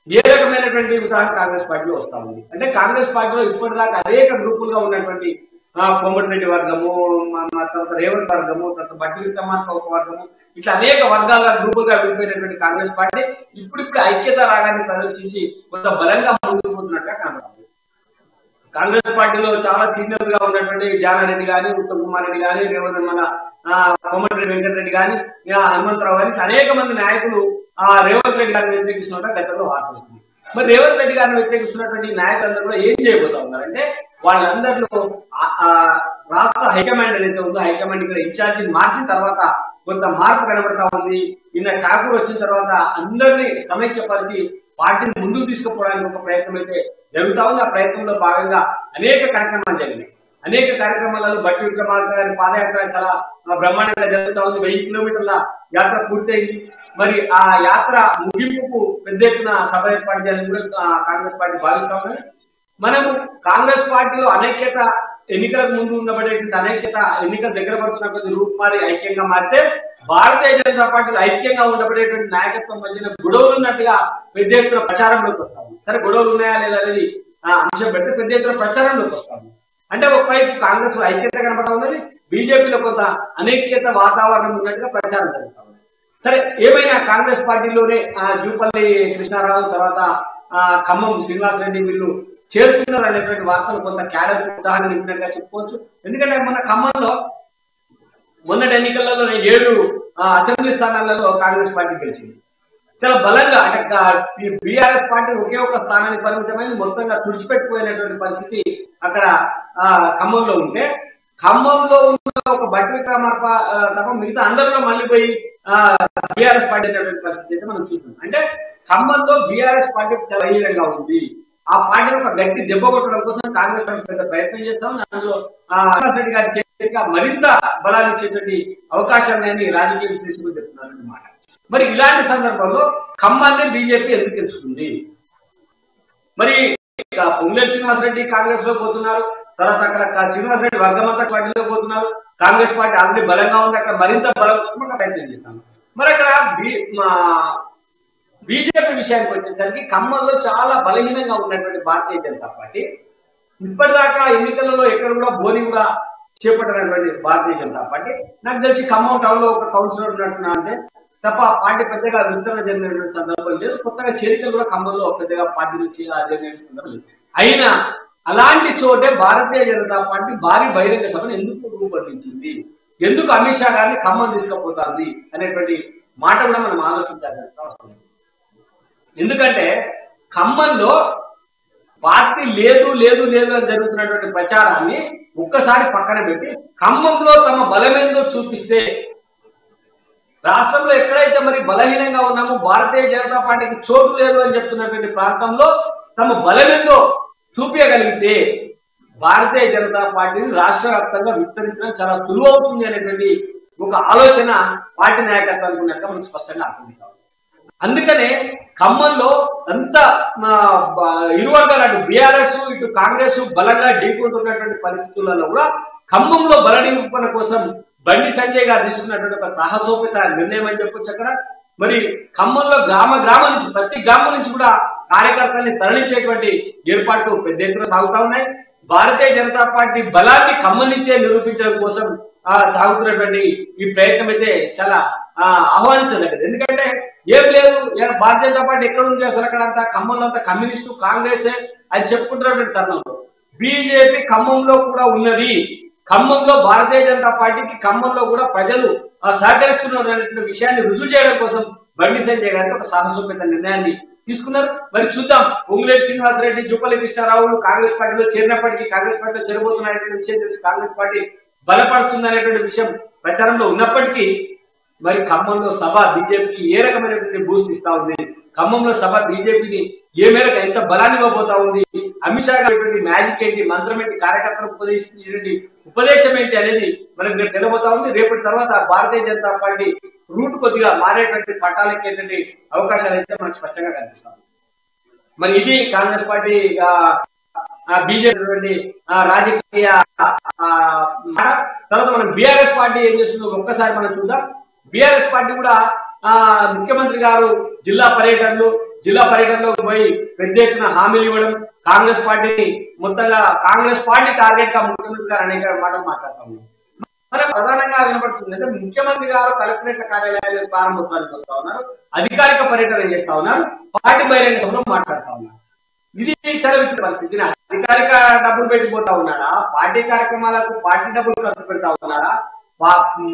ఏ రకమైనటువంటి ఉత్సాహం కాంగ్రెస్ పార్టీలో వస్తా ఉంది అంటే, కాంగ్రెస్ పార్టీలో ఇప్పటిదాకా అనేక గ్రూపులుగా ఉన్నటువంటి కోమటిరెడ్డి వర్గము, తర్వాత రేవంత్ వర్గము, తర్వాత బట్టి విక్రమార్క ఒక వర్గము, ఇట్లా అనేక వర్గాల గ్రూపులుగా విడిపోయినటువంటి కాంగ్రెస్ పార్టీ ఇప్పుడిప్పుడు ఐక్యత రాగాన్ని ప్రదర్శించి కొంత బలంగా ముందుకు పోతున్నట్టుగా కనబడుతుంది. కాంగ్రెస్ పార్టీలో చాలా సీనియర్ గా ఉన్నటువంటి జానారెడ్డి గాని, ఉత్తమ్ కుమార్ రెడ్డి గాని, రేవంత్ మన కోమటిరెడ్డి వెంకటరెడ్డి గాని, హనుమంతరావు గాని, అనేక మంది నాయకులు రేవంత్ రెడ్డి గారిని వ్యతిరేకిస్తున్నట్టు గతంలో వార్తలు. మరి రేవంత్ రెడ్డి గారిని వ్యతిరేకిస్తున్నటువంటి నాయకులందరూ కూడా ఏం చేయబోతా ఉన్నారంటే, వాళ్ళందరిలో రాష్ట్ర హైకమాండ్ ఏదైతే ఉందో హైకమాండ్ ఇక్కడ ఇన్ఛార్జిని మార్చిన తర్వాత కొంత మార్పు కనబడతా ఉంది. నిన్న ఠాకూర్ వచ్చిన తర్వాత అందరినీ సమైక్యపరిచి పార్టీని ముందుకు తీసుకుపోవడానికి ఒక ప్రయత్నం అయితే జరుగుతా ఉంది. ఆ ప్రయత్నంలో భాగంగా అనేక కార్యక్రమాలు జరిగినాయి. అనేక కార్యక్రమాలలో బట్టి విక్రమార్క గారి పాదయాత్ర చాలా బ్రహ్మాండంగా జరుగుతా ఉంది. 1000 కిలోమీటర్ల యాత్ర పూర్తయింది. మరి ఆ యాత్ర ముగింపుకు పెద్ద ఎత్తున సభ ఏర్పాటు చేయాలని కూడా కాంగ్రెస్ పార్టీ భావిస్తా ఉన్నది. మనము కాంగ్రెస్ పార్టీలో అనైక్యత ఎన్నికలకు ముందు ఉండబడేటువంటి అనైక్యత ఎన్నికల దగ్గర పడుతున్న కొద్ది రూపు మారి ఐక్యంగా మారితే భారతీయ జనతా పార్టీలో ఐక్యంగా ఉండబడేటువంటి నాయకత్వం మధ్యన గొడవలు ఉన్నట్టుగా పెద్ద ఎత్తున ప్రచారంలోకి వస్తాము. సరే గొడవలు ఉన్నాయా లేదా అనేది అంశం పెడితే పెద్ద ఎత్తున ప్రచారంలోకి వస్తాము. అంటే ఒకవైపు కాంగ్రెస్ లో ఐక్యత కనబడతా ఉన్నది, బీజేపీలో కొంత అనైక్యత వాతావరణం ఉన్నట్టుగా ప్రచారం జరుగుతా ఉంది. సరే ఏమైనా కాంగ్రెస్ పార్టీలోనే జూపల్లి కృష్ణారావు తర్వాత ఖమ్మం శ్రీనివాస్ రెడ్డి వీళ్ళు చేరుతున్నారు అనేటువంటి వార్తలు కొంత క్యాడర్ ఉదాహరణ ఇచ్చినట్టుగా చెప్పుకోవచ్చు. ఎందుకంటే మన ఖమ్మంలో మొన్నటి ఎన్నికలలో 7 అసెంబ్లీ స్థానాలలో కాంగ్రెస్ పార్టీ గెలిచింది. చాలా బలంగా అంటే బీఆర్ఎస్ పార్టీ ఒకే ఒక స్థానానికి పరిమితమైంది, మొత్తంగా తుడిచిపెట్టిపోయినటువంటి పరిస్థితి అక్కడ ఖమ్మంలో ఉంటే, ఖమ్మంలో ఉన్న ఒక బట్టి విక్రమార్క తప్ప మిగతా అందరిలో మళ్ళీ పోయి బీఆర్ఎస్ పార్టీ అనేటువంటి పరిస్థితి అయితే మనం చూస్తున్నాం. అంటే ఖమ్మంలో బీఆర్ఎస్ పార్టీ చాలా బహిరంగంగా ఉంది. ఆ పార్టీని ఒక గట్టి దెబ్బ కొట్టడం కోసం కాంగ్రెస్ పార్టీ పెద్ద ప్రయత్నం చేస్తాం. అందులో రెడ్డి గారి చేతిగా మరింత బలాన్ని ఇచ్చేటువంటి అవకాశాన్ని రాజకీయ విశ్లేషకులు చెప్తున్నారు అన్నమాట. మరి ఇలాంటి సందర్భంలో ఖమ్మాన్ని బీజేపీ ఎందుకు ఎంచుకుంది? మరి పొంగులేటి శ్రీనివాసరెడ్డి కాంగ్రెస్ లో పోతున్నారు, తర్వాత అక్కడ శ్రీనివాసరెడ్డి వర్గమంతా పార్టీలో పోతున్నారు. కాంగ్రెస్ పార్టీ ఆల్రెడీ బలంగా ఉంది, అక్కడ మరింత బలం కోసం అక్కడ ప్రయత్నం చేస్తాం. మరి అక్కడ బీజేపీ విషయానికి వచ్చేసరికి ఖమ్మంలో చాలా బలహీనంగా ఉన్నటువంటి భారతీయ జనతా పార్టీ ఇప్పటిదాకా ఎన్నికలలో ఎక్కడ కూడా బోని కూడా చేపట్టినటువంటి భారతీయ జనతా పార్టీ, నాకు తెలిసి ఖమ్మం టౌన్ లో ఒక కౌన్సిలర్ ఉన్నట్టున్నా అంటే తప్ప పార్టీ పెద్దగా విస్తరణ జరిగినటువంటి సందర్భం లేదు. కొత్తగా చేరికలు కూడా ఖమ్మంలో పెద్దగా పార్టీ నుంచి జరిగినటువంటి సందర్భం లేదు. అయినా అలాంటి చోటే భారతీయ జనతా పార్టీ భారీ బహిరంగ సభను ఎందుకు రూపొందించింది, ఎందుకు అమిత్ షా గారిని ఖమ్మం తీసుకుపోతుంది అనేటువంటి మాట కూడా మనం ఆలోచించాల్సిన అవసరం. ఎందుకంటే ఖమ్మంలో పార్టీ లేదు లేదు లేదు అని జరుగుతున్నటువంటి ప్రచారాన్ని ఒక్కసారి పక్కన పెట్టి ఖమ్మంలో తమ బలమేందో చూపిస్తే, రాష్ట్రంలో ఎక్కడైతే మరి బలహీనంగా ఉన్నామో భారతీయ జనతా పార్టీకి చోటు లేదు అని చెప్తున్నటువంటి ప్రాంతంలో తమ బలమేందో చూపించగలిగితే భారతీయ జనతా పార్టీని రాష్ట్ర వ్యాప్తంగా విస్తరించడం చాలా సులువవుతుంది అనేటువంటి ఒక ఆలోచన పార్టీ నాయకత్వానికి ఉన్నట్టు మనకు స్పష్టంగా అర్థం కావాలి. అందుకనే ఖమ్మంలో అంత ఇరు వర్గాలు అటు బీఆర్ఎస్ ఇటు కాంగ్రెస్ బలంగా ఢీకొంటున్నటువంటి పరిస్థితులలో కూడా ఖమ్మంలో బలనింపన కోసం బండి సంజయ్ గారు తీసుకున్నటువంటి ఒక సాహసోపేత నిర్ణయం అని చెప్పొచ్చు. అక్కడ మరి ఖమ్మంలో గ్రామం నుంచి ప్రతి గ్రామం నుంచి కూడా కార్యకర్తల్ని తరలించేటువంటి ఏర్పాట్లు పెద్ద ఎత్తున సాగుతా ఉన్నాయి. భారతీయ జనతా పార్టీ బలాన్ని ఖమ్మం నుంచే నిరూపించడం కోసం సాగుతున్నటువంటి ఈ ప్రయత్నం అయితే చాలా ఆహ్వానించదగ్గది. ఎందుకంటే ఏం లేదు, భారతీయ జనతా పార్టీ ఎక్కడ ఉంది అసలు అక్కడంతా ఖమ్మంలో అంతా కమ్యూనిస్టు కాంగ్రెస్ అని చెప్పుకుంటున్నటువంటి తరుణంలో బీజేపీ ఖమ్మంలో కూడా ఉన్నది. ఖమ్మంలో భారతీయ జనతా పార్టీకి ఖమ్మంలో కూడా ప్రజలు సహకరిస్తున్న విషయాన్ని రుజువు చేయడం కోసం బండి సంజయ్ గారికి ఒక సాహసోపేత నిర్ణయాన్ని తీసుకున్నారు. మరి చూద్దాం, పొంగులేటి శ్రీనివాసరెడ్డి జూపల్లి కృష్ణారావులు కాంగ్రెస్ పార్టీలో చేరినప్పటికీ కాంగ్రెస్ పార్టీలో చేరబోతున్నటువంటి విషయం తెలిసి కాంగ్రెస్ పార్టీ బలపడుతుంది అనేటువంటి విషయం ప్రచారంలో ఉన్నప్పటికీ మరి ఖమ్మంలో సభ బీజేపీకి ఏ రకమైనటువంటి బూస్ట్ ఇస్తా ఉంది, ఖమ్మంలో సభ బీజేపీని ఏ మేరకు ఎంత బలాన్ని ఇవ్వబోతా ఉంది, అమిత్ షా గారి మ్యాజిక్ ఏంటి, మంత్రం ఏంటి, కార్యకర్తలకు ఉపదేశించేటువంటి ఉపదేశం ఏంటి అనేది మనకు రేపు తెలియబోతా ఉంది. రేపటి తర్వాత భారతీయ జనతా పార్టీ రూట్ కొద్దిగా మారేటువంటి పట్టాలకి అవకాశాలు అయితే మనకు స్పష్టంగా కనిపిస్తాయి. మరి ఇది కాంగ్రెస్ పార్టీ బీజేపీ రాజకీయ తర్వాత మనం బీఆర్ఎస్ పార్టీ ఏం చేస్తుందో ఒక్కసారి మనం చూద్దాం. బీఆర్ఎస్ పార్టీ కూడా ముఖ్యమంత్రి గారు జిల్లా పర్యటనలో పోయి పెద్ద ఎత్తున హామీలు ఇవ్వడం, కాంగ్రెస్ పార్టీని మొత్తంగా కాంగ్రెస్ పార్టీ టార్గెట్ గా ముఖ్యమంత్రి గారు అనేక మాటలు మాట్లాడుతాము. మనకు ప్రధానంగా వినపడుతుంది అంటే ముఖ్యమంత్రి గారు కలెక్టరేట్ల కార్యాలయాలు ప్రారంభోత్సవానికి వస్తా ఉన్నారు, అధికారిక పర్యటన చేస్తా ఉన్నారు, పార్టీ బహిరంగ సభలో మాట్లాడుతా ఉన్నారు. ఇది చాలా విచిత్ర పరిస్థితి. అధికారిక డబ్బులు పెట్టిపోతా ఉన్నాడా, పార్టీ కార్యక్రమాలకు పార్టీ డబ్బులు ఖర్చు పెడతా ఉన్నాడా,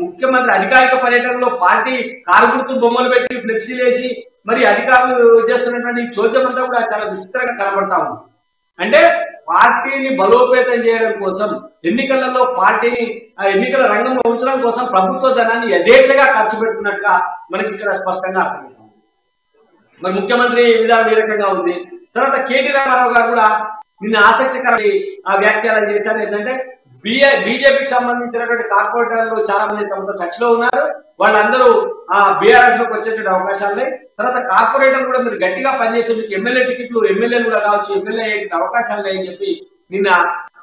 ముఖ్యమంత్రి అధికారిక పర్యటనలో పార్టీ కారు గుర్తు బొమ్మలు పెట్టి ఫ్లెక్సీలు వేసి మరి అధికారులు చేస్తున్నటువంటి చోద్యం అంతా కూడా చాలా విచిత్రంగా కనబడతా ఉంది. అంటే పార్టీని బలోపేతం చేయడం కోసం, ఎన్నికలలో పార్టీని ఎన్నికల రంగంలో ఉంచడం కోసం ప్రభుత్వ ధనాన్ని యథేచ్ఛగా ఖర్చు పెడుతున్నట్టుగా మనకి ఇక్కడ స్పష్టంగా అర్థమవుతుంది. మరి ముఖ్యమంత్రి విధానం ఏ రకంగా ఉంది. తర్వాత కేటీ రామారావు గారు కూడా నిన్న ఆసక్తికరమైన వ్యాఖ్యలు చేశారు. ఏంటంటే బీజేపీకి సంబంధించినటువంటి కార్పొరేటర్లు చాలా మంది తమతో టచ్ లో ఉన్నారు, వాళ్ళందరూ బీఆర్ఎస్ లోకి వచ్చేటువంటి అవకాశాలు ఉన్నాయి. తర్వాత కార్పొరేటర్ కూడా మీరు గట్టిగా పనిచేసే మీకు ఎమ్మెల్యే టికెట్లు, ఎమ్మెల్యేలు కూడా కావచ్చు, ఎమ్మెల్యే అవకాశాలు ఉన్నాయని చెప్పి నిన్న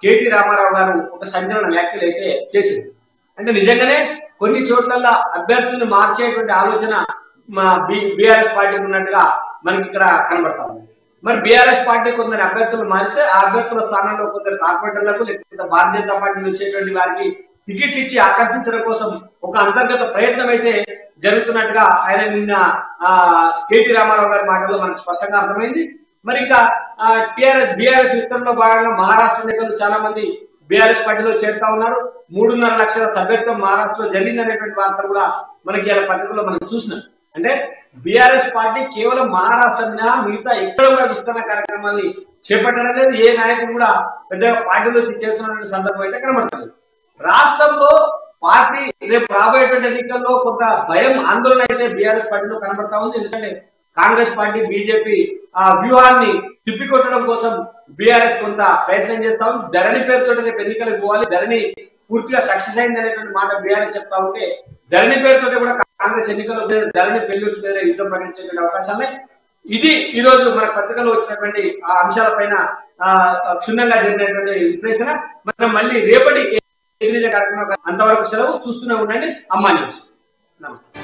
కేటీ రామారావు గారు ఒక సంచలన వ్యాఖ్యలు అయితే చేసింది. అంటే నిజంగానే కొన్ని చోట్ల అభ్యర్థులను మార్చేటువంటి ఆలోచన మా బీఆర్ఎస్ పార్టీకి ఉన్నట్టుగా మనకి ఇక్కడ కనబడతా ఉంది. మరి బీఆర్ఎస్ పార్టీ కొందరు అభ్యర్థులు మారిస్తే ఆ అభ్యర్థుల స్థానంలో కొందరు కార్పొరేటర్లకు లేకపోతే భారతీయ జనతా పార్టీ వచ్చేటువంటి వారికి టికెట్ ఇచ్చి ఆకర్షించడం కోసం ఒక అంతర్గత ప్రయత్నం అయితే జరుగుతున్నట్టుగా ఆయన నిన్న కేటీ రామారావు గారి మాటల్లో మనకు స్పష్టంగా అర్థమైంది. మరి ఇంకా బీఆర్ఎస్ విస్తరణలో భాగంగా మహారాష్ట్ర నేతలు చాలా మంది బీఆర్ఎస్ పార్టీలో చేరుతా ఉన్నారు. 3.5 లక్షల సభ్యత్వం మహారాష్ట్రలో జరిగిందనేటువంటి వార్త కూడా మనకి ఇలా పత్రికల్లో మనం చూసినాం. అంటే బీఆర్ఎస్ పార్టీ కేవలం మహారాష్ట్ర మిగతా ఎక్కడ కూడా విస్తరణ కార్యక్రమాన్ని చేపట్టడం లేదు. ఏ నాయకుడు కూడా పెద్దగా పార్టీలో వచ్చి చేస్తున్న సందర్భం అయితే కనబడుతుంది. రాష్ట్రంలో పార్టీ రేపు రాబోయేటువంటి ఎన్నికల్లో కొంత భయం, ఆందోళన అయితే బీఆర్ఎస్ పార్టీలో కనబడతా ఉంది. ఎందుకంటే కాంగ్రెస్ పార్టీ, బీజేపీ వ్యూహాన్ని తిప్పికొట్టడం కోసం బీఆర్ఎస్ కొంత ప్రయత్నం చేస్తా ఉంది. ధరణి పేరుతో రేపు ఎన్నికలకు పోవాలి, ధరణి పూర్తిగా సక్సెస్ అయింది అనేటువంటి మాట బీఆర్ఎస్ చెప్తా ఉంటే, ధరణి పేరుతో కూడా కాంగ్రెస్ ఎన్నికల్లో ధరణి ఫెయిల్యూర్స్ మీద యుద్ధం ప్రకటించేటువంటి అవకాశాలే. ఇది ఈ రోజు మన పత్రికలో వచ్చినటువంటి ఆ అంశాలపైన క్షుణ్ణంగా జరిగినటువంటి విశ్లేషణ. మనం మళ్ళీ రేపటి కార్యక్రమం అంతవరకు సెలవు. చూస్తూనే ఉండండి అమ్మా న్యూస్. నమస్తే.